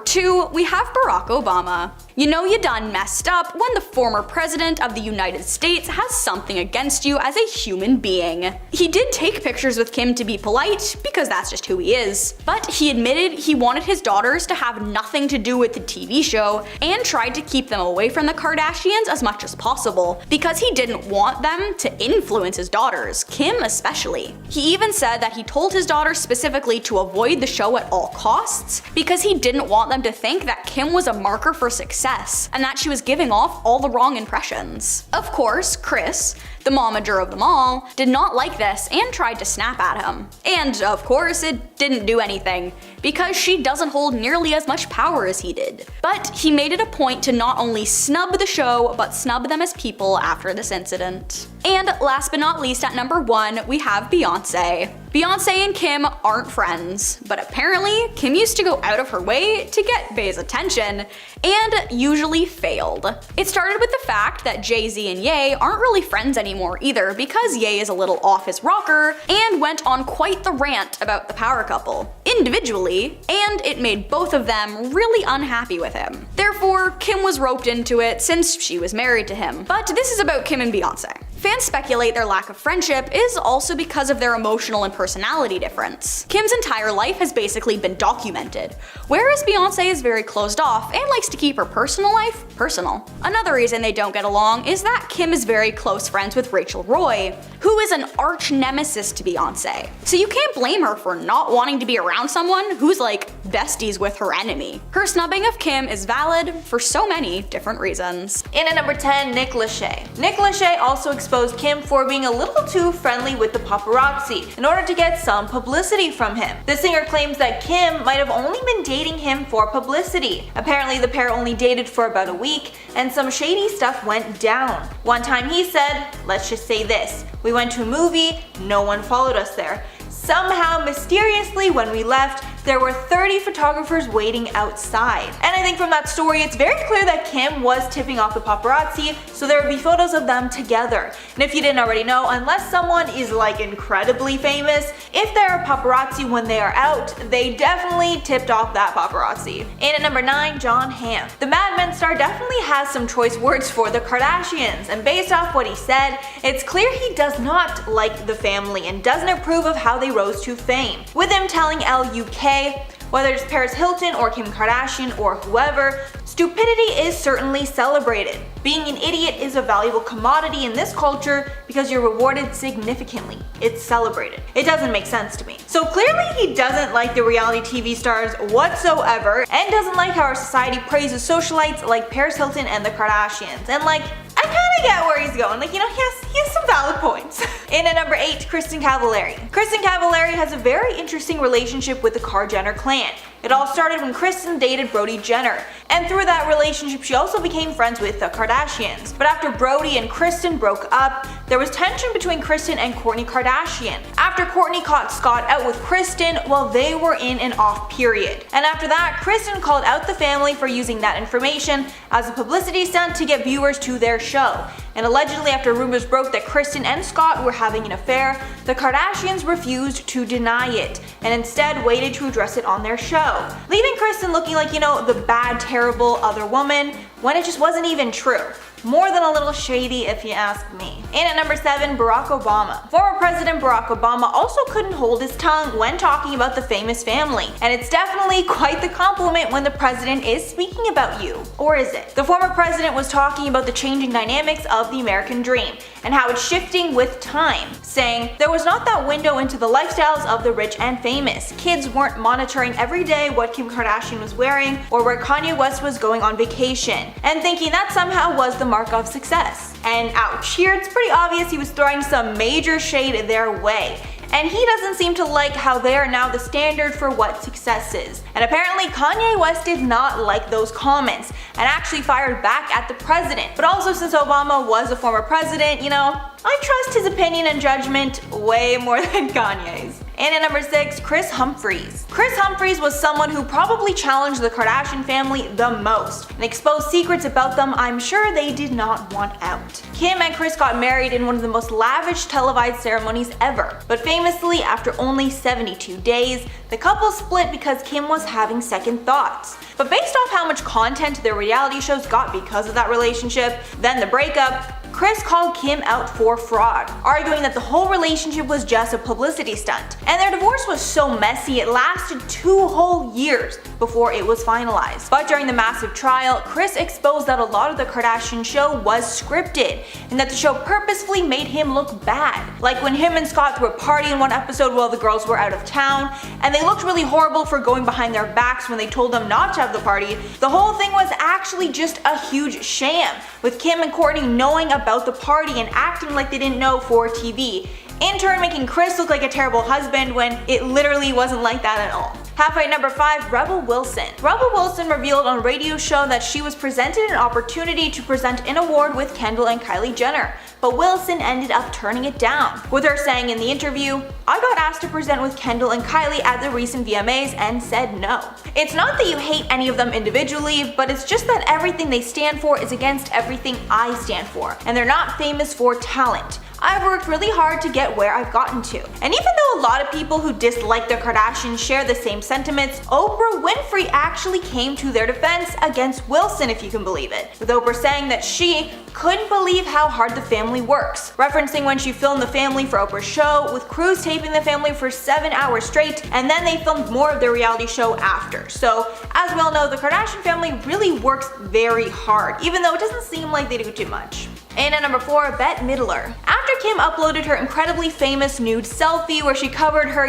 2, we have Barack Obama. You know you done messed up when the former president of the United States has something against you as a human being. He did take pictures with Kim to be polite, because that's just who he is, but he admitted he wanted his daughters to have nothing to do with the TV show, and tried to keep them away from the Kardashians as much as possible, because he didn't want them to influence his daughters, Kim especially. He even said that he told his daughters specifically to avoid the show at all costs, because he didn't want them to think that Kim was a marker for success, and that she was giving off all the wrong impressions. Of course, Kris, the momager of them all, did not like this and tried to snap at him. And of course, it didn't do anything, because she doesn't hold nearly as much power as he did. But he made it a point to not only snub the show, but snub them as people after this incident. And last but not least, at number 1, we have Beyonce. Beyonce and Kim aren't friends, but apparently Kim used to go out of her way to get Bey's attention, and usually failed. It started with the fact that Jay-Z and Ye aren't really friends anymore either, because Ye is a little off his rocker and went on quite the rant about the power couple, individually, and it made both of them really unhappy with him. Therefore, Kim was roped into it since she was married to him. But this is about Kim and Beyonce. Fans speculate their lack of friendship is also because of their emotional and personality difference. Kim's entire life has basically been documented, whereas Beyonce is very closed off and likes to keep her personal life personal. Another reason they don't get along is that Kim is very close friends with Rachel Roy, who is an arch nemesis to Beyonce. So you can't blame her for not wanting to be around someone who's like besties with her enemy. Her snubbing of Kim is valid for so many different reasons. And at number 10, Nick Lachey. Nick Lachey also exposed Kim for being a little too friendly with the paparazzi in order to get some publicity from him. The singer claims that Kim might have only been dating him for publicity. Apparently the pair only dated for about a week, and some shady stuff went down. One time he said, let's just say this, we went to a movie, no one followed us there. Somehow, mysteriously, when we left, there were 30 photographers waiting outside. And I think from that story, it's very clear that Kim was tipping off the paparazzi, so there would be photos of them together. And if you didn't already know, unless someone is like incredibly famous, if they're a paparazzi when they are out, they definitely tipped off that paparazzi. And at number 9, Jon Hamm. The Mad Men star definitely has some choice words for the Kardashians, and based off what he said, it's clear he does not like the family and doesn't approve of how they rose to fame. With him telling LUK, whether it's Paris Hilton or Kim Kardashian or whoever, stupidity is certainly celebrated. Being an idiot is a valuable commodity in this culture because you're rewarded significantly. It's celebrated. It doesn't make sense to me. So clearly he doesn't like the reality TV stars whatsoever and doesn't like how our society praises socialites like Paris Hilton and the Kardashians. And like, I kinda get where he's going. Like, you know, he has some valid points. In at number 8, Kristin Cavallari. Kristin Cavallari has a very interesting relationship with the Kar-Jenner clan. It all started when Kristin dated Brody Jenner, and through that relationship she also became friends with the Kardashians. But after Brody and Kristin broke up, there was tension between Kristin and Kourtney Kardashian. After Kourtney caught Scott out with Kristin while they were in an off period. And after that, Kristin called out the family for using that information as a publicity stunt to get viewers to their show. And allegedly, after rumors broke that Kristin and Scott were having an affair, the Kardashians refused to deny it and instead waited to address it on their show, leaving Kristin looking like, you know, the bad, terrible other woman when it just wasn't even true. More than a little shady if you ask me. And at number 7, Barack Obama. Former President Barack Obama also couldn't hold his tongue when talking about the famous family, and it's definitely quite the compliment when the president is speaking about you. Or is it? The former president was talking about the changing dynamics of the American dream and how it's shifting with time, saying, "There was not that window into the lifestyles of the rich and famous. Kids weren't monitoring every day what Kim Kardashian was wearing or where Kanye West was going on vacation, and thinking that somehow was the mark of success." And ouch, here it's pretty obvious he was throwing some major shade their way. And he doesn't seem to like how they are now the standard for what success is. And apparently Kanye West did not like those comments and actually fired back at the president. But also, since Obama was a former president, you know, I trust his opinion and judgment way more than Kanye's. And at number 6, Kris Humphries. Kris Humphries was someone who probably challenged the Kardashian family the most and exposed secrets about them I'm sure they did not want out. Kim and Kris got married in one of the most lavish televised ceremonies ever, but famously, after only 72 days, the couple split because Kim was having second thoughts. But based off how much content their reality shows got because of that relationship, then the breakup, Kris called Kim out for fraud, arguing that the whole relationship was just a publicity stunt. And their divorce was so messy it lasted 2 whole years before it was finalized. But during the massive trial, Kris exposed that a lot of the Kardashian show was scripted, and that the show purposefully made him look bad. Like when him and Scott threw a party in one episode while the girls were out of town, and they looked really horrible for going behind their backs when they told them not to have the party. The whole thing was actually just a huge sham, with Kim and Kourtney knowing about the party and acting like they didn't know for TV, in turn making Kris look like a terrible husband when it literally wasn't like that at all. Halfway at number 5, Rebel Wilson. Rebel Wilson revealed on a radio show that she was presented an opportunity to present an award with Kendall and Kylie Jenner, but Wilson ended up turning it down, with her saying in the interview, "I got asked to present with Kendall and Kylie at the recent VMAs and said no. It's not that you hate any of them individually, but it's just that everything they stand for is against everything I stand for, and they're not famous for talent. I've worked really hard to get where I've gotten to." And even though a lot of people who dislike the Kardashians share the same sentiments, Oprah Winfrey actually came to their defense against Wilson, if you can believe it, with Oprah saying that she couldn't believe how hard the family works, referencing when she filmed the family for Oprah's show, with crews taping the family for 7 hours straight, and then they filmed more of their reality show after. So, as we all know, the Kardashian family really works very hard, even though it doesn't seem like they do too much. And at number 4, Bette Midler. After Kim uploaded her incredibly famous nude selfie where she covered her,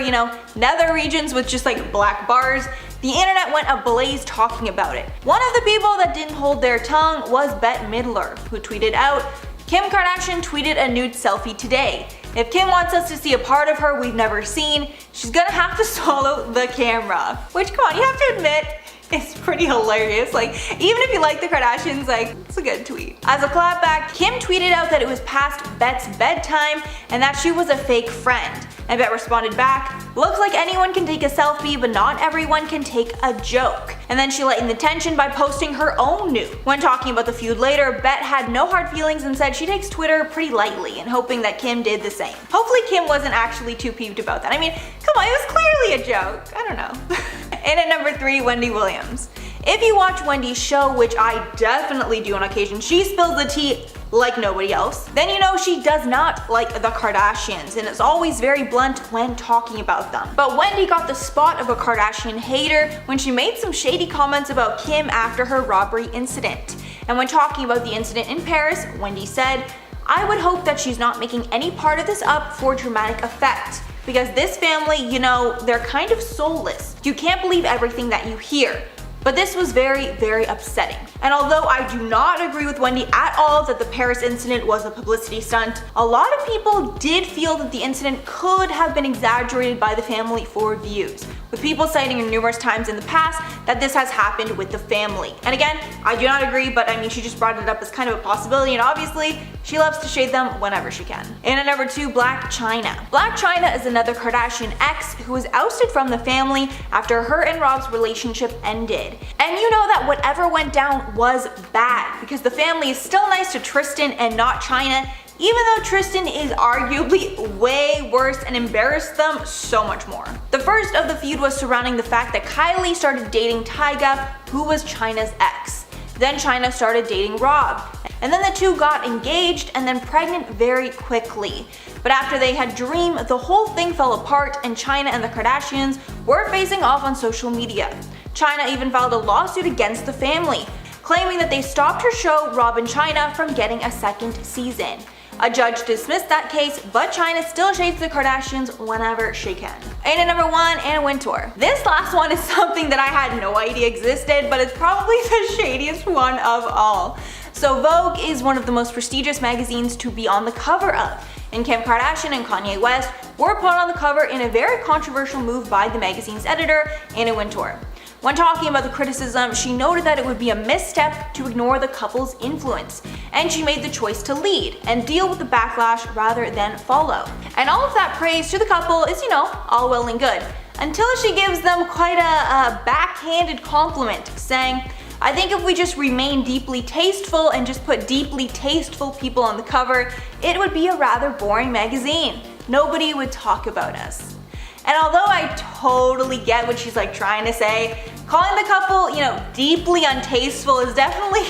nether regions with just like black bars, the internet went ablaze talking about it. One of the people that didn't hold their tongue was Bette Midler, who tweeted out, "Kim Kardashian tweeted a nude selfie today. If Kim wants us to see a part of her we've never seen, she's gonna have to swallow the camera." Which, come on, you have to admit, it's pretty hilarious. Like, even if you like the Kardashians, like, it's a good tweet. As a clapback, Kim tweeted out that it was past Bette's bedtime and that she was a fake friend. And Bette responded back, "Looks like anyone can take a selfie, but not everyone can take a joke." And then she lightened the tension by posting her own nude. When talking about the feud later, Bette had no hard feelings and said she takes Twitter pretty lightly and hoping that Kim did the same. Hopefully Kim wasn't actually too peeved about that. I mean, come on, it was clearly a joke. I don't know. And at number 3, Wendy Williams. If you watch Wendy's show, which I definitely do on occasion, she spills the tea like nobody else, then you know she does not like the Kardashians and is always very blunt when talking about them. But Wendy got the spot of a Kardashian hater when she made some shady comments about Kim after her robbery incident. And when talking about the incident in Paris, Wendy said, "I would hope that she's not making any part of this up for dramatic effect. Because this family, you know, they're kind of soulless. You can't believe everything that you hear. But this was very, very upsetting." And although I do not agree with Wendy at all that the Paris incident was a publicity stunt, a lot of people did feel that the incident could have been exaggerated by the family for views, with people citing numerous times in the past that this has happened with the family. And again, I do not agree, but I mean, she just brought it up as kind of a possibility, and obviously, she loves to shade them whenever she can. And at number 2, Blac Chyna. Blac Chyna is another Kardashian ex who was ousted from the family after her and Rob's relationship ended. And you know that whatever went down was bad, because the family is still nice to Tristan and not Chyna, even though Tristan is arguably way worse and embarrassed them so much more. The first of the feud was surrounding the fact that Kylie started dating Tyga, who was Chyna's ex. Then Chyna started dating Rob. And then the two got engaged and then pregnant very quickly. But after they had Dream, the whole thing fell apart and Chyna and the Kardashians were facing off on social media. Chyna even filed a lawsuit against the family, claiming that they stopped her show Rob and Chyna from getting a second season. A judge dismissed that case, but Chyna still shades the Kardashians whenever she can. And at number 1, Anna Wintour. This last one is something that I had no idea existed, but it's probably the shadiest one of all. So Vogue is one of the most prestigious magazines to be on the cover of, and Kim Kardashian and Kanye West were put on the cover in a very controversial move by the magazine's editor, Anna Wintour. When talking about the criticism, she noted that it would be a misstep to ignore the couple's influence, and she made the choice to lead and deal with the backlash rather than follow. And all of that praise to the couple is, you know, all well and good, until she gives them quite a backhanded compliment, saying, "I think if we just remain deeply tasteful and just put deeply tasteful people on the cover, it would be a rather boring magazine. Nobody would talk about us." And although I totally get what she's like trying to say, calling the couple, you know, deeply untasteful is definitely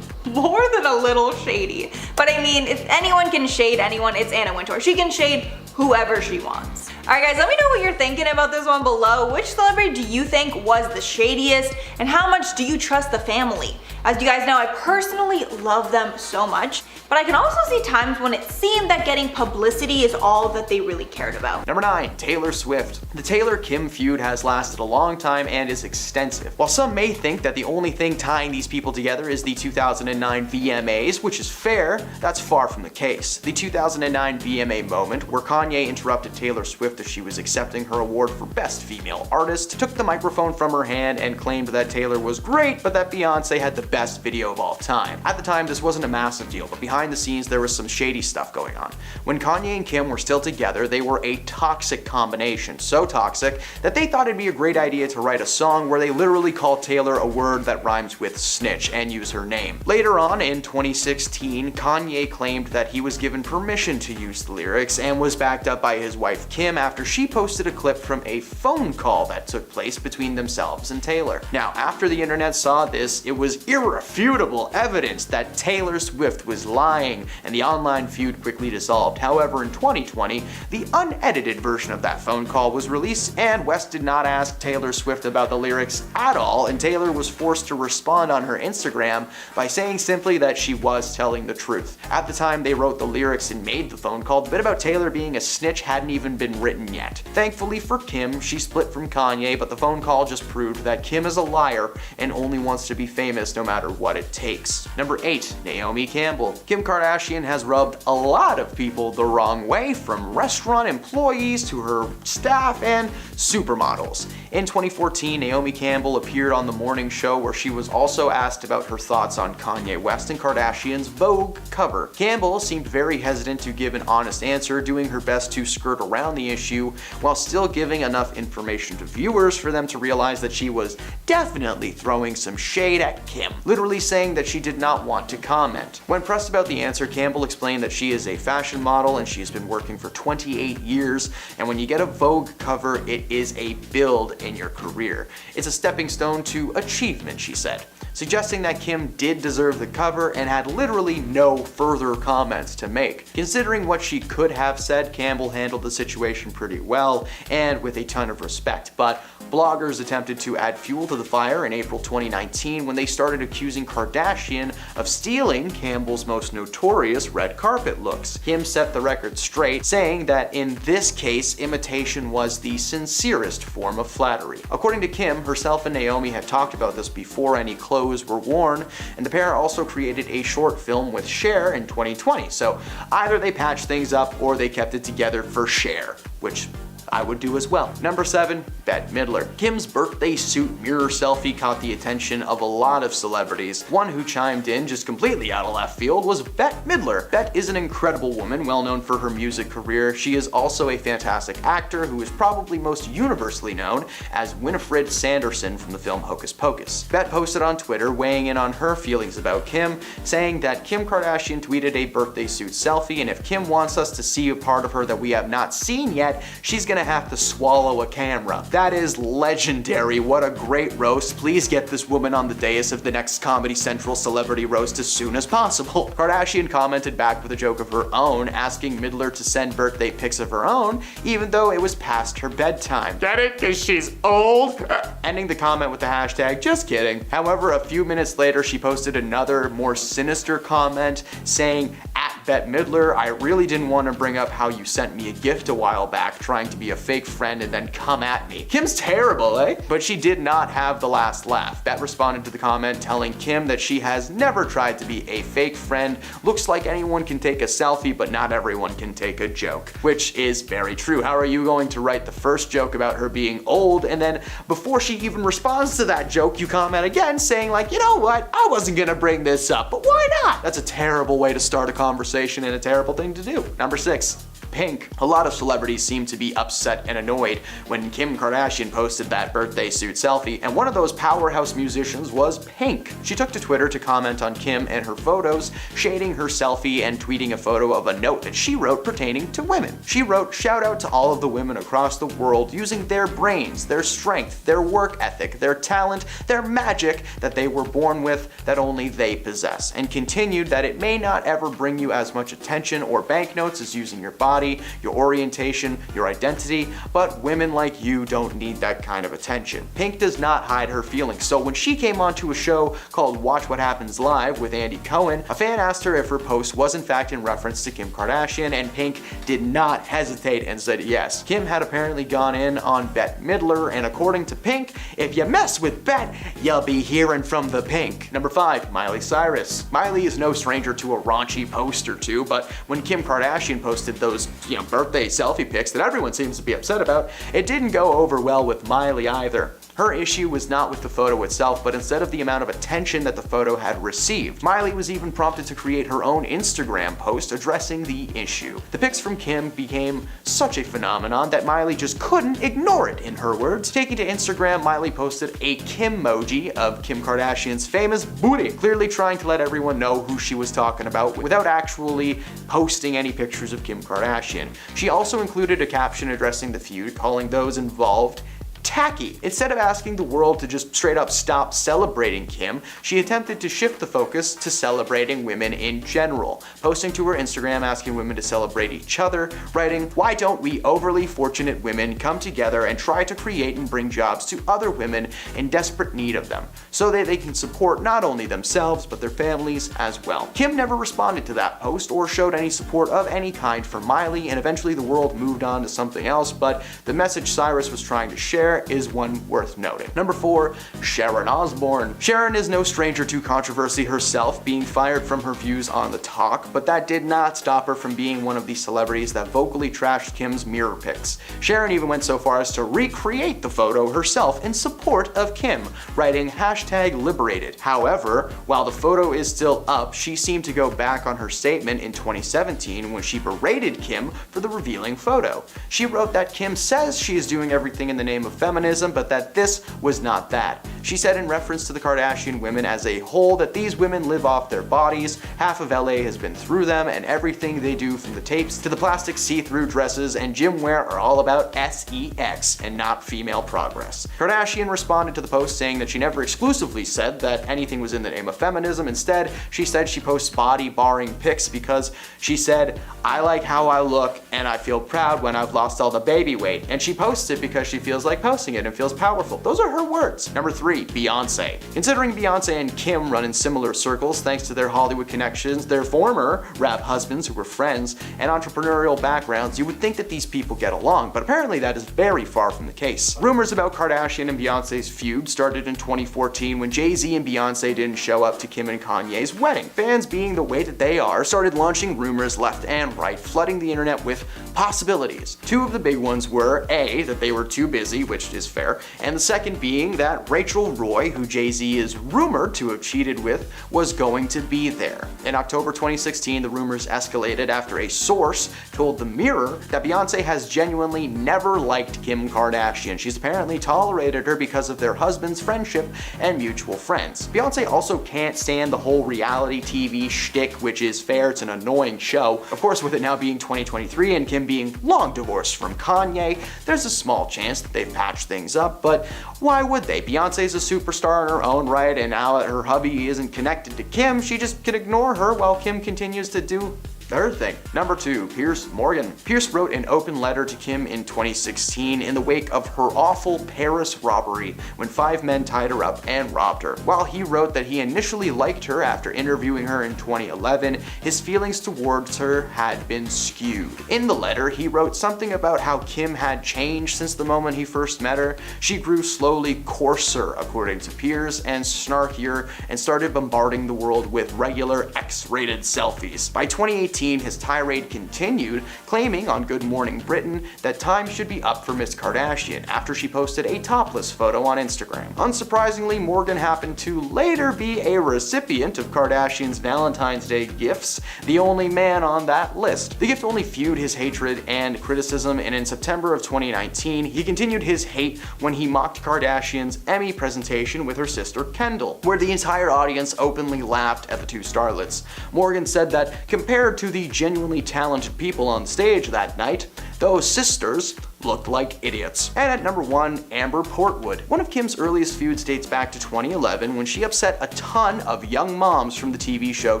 more than a little shady. But I mean, if anyone can shade anyone, it's Anna Wintour. She can shade whoever she wants. Alright guys, let me know what you're thinking about this one below. Which celebrity do you think was the shadiest, and how much do you trust the family? As you guys know, I personally love them so much, but I can also see times when it seemed that getting publicity is all that they really cared about. Number 9, Taylor Swift. The Taylor-Kim feud has lasted a long time and is extensive. While some may think that the only thing tying these people together is the 2009 VMAs, which is fair, that's far from the case. The 2009 VMA moment, where Kanye interrupted Taylor Swift as she was accepting her award for Best Female Artist, took the microphone from her hand and claimed that Taylor was great, but that Beyonce had the best video of all time. At the time, this wasn't a massive deal, but behind the scenes, there was some shady stuff going on. When Kanye and Kim were still together, they were a toxic combination, so toxic that they thought it'd be a great idea to write a song where they literally call Taylor a word that rhymes with snitch and use her name. Later on in 2016, Kanye claimed that he was given permission to use the lyrics and was backed up by his wife Kim after she posted a clip from a phone call that took place between themselves and Taylor. Now, after the internet saw this, it was irrefutable evidence that Taylor Swift was lying, and the online feud quickly dissolved. However, in 2020, the unedited version of that phone call was released, and West did not ask Taylor Swift about the lyrics at all, and Taylor was forced to respond on her Instagram by saying simply that she was telling the truth. At the time they wrote the lyrics and made the phone call, the bit about Taylor being a snitch hadn't even been written yet. Thankfully for Kim, she split from Kanye, but the phone call just proved that Kim is a liar and only wants to be famous no matter what it takes. Number 8, Naomi Campbell. Kim Kardashian has rubbed a lot of people the wrong way, from restaurant employees to her staff and supermodels. In 2014, Naomi Campbell appeared on The Morning Show, where she was also asked about her thoughts on Kanye West and Kardashian's Vogue cover. Campbell seemed very hesitant to give an honest answer, doing her best to skirt around the issue, while while still giving enough information to viewers for them to realize that she was definitely throwing some shade at Kim, literally saying that she did not want to comment. When pressed about the answer, Campbell explained that she is a fashion model and she has been working for 28 years, and when you get a Vogue cover, it is a build in your career. It's a stepping stone to achievement, she said, suggesting that Kim did deserve the cover and had literally no further comments to make. Considering what she could have said, Campbell handled the situation pretty well and with a ton of respect, but bloggers attempted to add fuel to the fire in April 2019 when they started accusing Kardashian of stealing Campbell's most notorious red carpet looks. Kim set the record straight, saying that in this case, imitation was the sincerest form of flattery. According to Kim, herself and Naomi had talked about this before any clothes were worn, and the pair also created a short film with Cher in 2020, so either they patched things up or they kept it together for Cher, which I would do as well. Number 7, Bette Midler. Kim's birthday suit mirror selfie caught the attention of a lot of celebrities. One who chimed in just completely out of left field was Bette Midler. Bette is an incredible woman, well known for her music career. She is also a fantastic actor who is probably most universally known as Winifred Sanderson from the film Hocus Pocus. Bette posted on Twitter weighing in on her feelings about Kim, saying that Kim Kardashian tweeted a birthday suit selfie, and if Kim wants us to see a part of her that we have not seen yet, she's gonna have to swallow a camera. That is legendary. What a great roast. Please get this woman on the dais of the next Comedy Central celebrity roast as soon as possible. Kardashian commented back with a joke of her own, asking Midler to send birthday pics of her own, even though it was past her bedtime. Get it? Cause she's old? Ending the comment with the hashtag, just kidding. However, a few minutes later, she posted another, more sinister comment saying, Bette Midler, I really didn't want to bring up how you sent me a gift a while back trying to be a fake friend and then come at me. Kim's terrible, eh? But she did not have the last laugh. Bette responded to the comment telling Kim that she has never tried to be a fake friend. Looks like anyone can take a selfie, but not everyone can take a joke. Which is very true. How are you going to write the first joke about her being old, and then before she even responds to that joke, you comment again saying like, you know what, I wasn't gonna bring this up, but why not? That's a terrible way to start a conversation and a terrible thing to do. Number 6. Pink. A lot of celebrities seem to be upset and annoyed when Kim Kardashian posted that birthday suit selfie, and one of those powerhouse musicians was Pink. She took to Twitter to comment on Kim and her photos, shading her selfie and tweeting a photo of a note that she wrote pertaining to women. She wrote, "Shout out to all of the women across the world using their brains, their strength, their work ethic, their talent, their magic that they were born with that only they possess," and continued that it may not ever bring you as much attention or banknotes as using your body, your orientation, your identity, but women like you don't need that kind of attention. Pink does not hide her feelings, so when she came onto a show called Watch What Happens Live with Andy Cohen, a fan asked her if her post was in fact in reference to Kim Kardashian, and Pink did not hesitate and said yes. Kim had apparently gone in on Bette Midler, and according to Pink, if you mess with Bette, you'll be hearing from the Pink. Number 5, Miley Cyrus. Miley is no stranger to a raunchy post or two, but when Kim Kardashian posted those birthday selfie pics that everyone seems to be upset about, it didn't go over well with Miley either. Her issue was not with the photo itself, but instead of the amount of attention that the photo had received. Miley was even prompted to create her own Instagram post addressing the issue. The pics from Kim became such a phenomenon that Miley just couldn't ignore it, in her words. Taking to Instagram, Miley posted a Kim-moji of Kim Kardashian's famous booty, clearly trying to let everyone know who she was talking about without actually posting any pictures of Kim Kardashian. She also included a caption addressing the feud, calling those involved tacky. Instead of asking the world to just straight up stop celebrating Kim, she attempted to shift the focus to celebrating women in general, posting to her Instagram asking women to celebrate each other, writing, "Why don't we overly fortunate women come together and try to create and bring jobs to other women in desperate need of them, so that they can support not only themselves but their families as well." Kim never responded to that post or showed any support of any kind for Miley, and eventually the world moved on to something else, but the message Cyrus was trying to share there is one worth noting. Number 4, Sharon Osbourne. Sharon is no stranger to controversy herself, being fired from her views on The Talk, but that did not stop her from being one of the celebrities that vocally trashed Kim's mirror pics. Sharon even went so far as to recreate the photo herself in support of Kim, writing #liberated. However, while the photo is still up, she seemed to go back on her statement in 2017 when she berated Kim for the revealing photo. She wrote that Kim says she is doing everything in the name of feminism, but that this was not that. She said in reference to the Kardashian women as a whole that these women live off their bodies, half of LA has been through them, and everything they do from the tapes to the plastic see-through dresses and gym wear are all about sex and not female progress. Kardashian responded to the post saying that she never exclusively said that anything was in the name of feminism. Instead, she said she posts body-barring pics because she said, "I like how I look and I feel proud when I've lost all the baby weight," and she posts it because she feels like posting it and feels powerful. Those are her words. Number 3, Beyonce. Considering Beyonce and Kim run in similar circles thanks to their Hollywood connections, their former rap husbands who were friends, and entrepreneurial backgrounds, you would think that these people get along, but apparently that is very far from the case. Rumors about Kardashian and Beyonce's feud started in 2014 when Jay-Z and Beyonce didn't show up to Kim and Kanye's wedding. Fans, being the way that they are, started launching rumors left and right, flooding the internet with possibilities. 2 of the big ones were A, that they were too busy, which is fair, and the second being that Rachel Roy, who Jay-Z is rumored to have cheated with, was going to be there. In October 2016, the rumors escalated after a source told The Mirror that Beyonce has genuinely never liked Kim Kardashian. She's apparently tolerated her because of their husband's friendship and mutual friends. Beyonce also can't stand the whole reality TV shtick, which is fair, it's an annoying show. Of course, with it now being 2023 and Kim being long divorced from Kanye, there's a small chance that they've patched things up, but why would they? Beyonce's a superstar in her own right, and now that her hubby isn't connected to Kim, she just can ignore her while Kim continues to do her thing. Number 2, Piers Morgan. Piers wrote an open letter to Kim in 2016 in the wake of her awful Paris robbery when 5 men tied her up and robbed her. While he wrote that he initially liked her after interviewing her in 2011, his feelings towards her had been skewed. In the letter, he wrote something about how Kim had changed since the moment he first met her. She grew slowly coarser, according to Piers, and snarkier, and started bombarding the world with regular X-rated selfies. By 2018, his tirade continued, claiming on Good Morning Britain that time should be up for Miss Kardashian after she posted a topless photo on Instagram. Unsurprisingly, Morgan happened to later be a recipient of Kardashian's Valentine's Day gifts, the only man on that list. The gift only fueled his hatred and criticism, and in September of 2019, he continued his hate when he mocked Kardashian's Emmy presentation with her sister Kendall, where the entire audience openly laughed at the 2 starlets. Morgan said that compared to the genuinely talented people on stage that night, those sisters looked like idiots. And at number 1, Amber Portwood. One of Kim's earliest feuds dates back to 2011 when she upset a ton of young moms from the TV show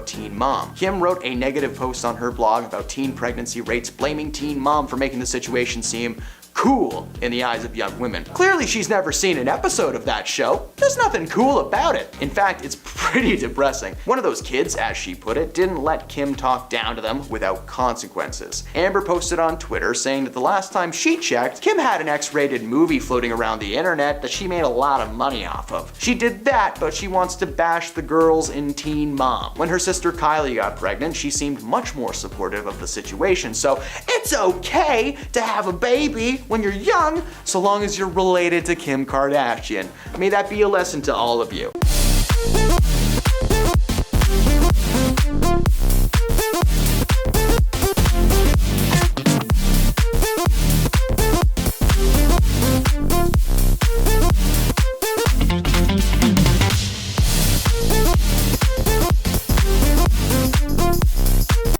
Teen Mom. Kim wrote a negative post on her blog about teen pregnancy rates, blaming Teen Mom for making the situation seem cool in the eyes of young women. Clearly, she's never seen an episode of that show. There's nothing cool about it. In fact, it's pretty depressing. One of those kids, as she put it, didn't let Kim talk down to them without consequences. Amber posted on Twitter saying that the last time she checked, Kim had an X-rated movie floating around the internet that she made a lot of money off of. She did that, but she wants to bash the girls in Teen Mom. When her sister Kylie got pregnant, she seemed much more supportive of the situation, so it's okay to have a baby when you're young, so long as you're related to Kim Kardashian. May that be a lesson to all of you.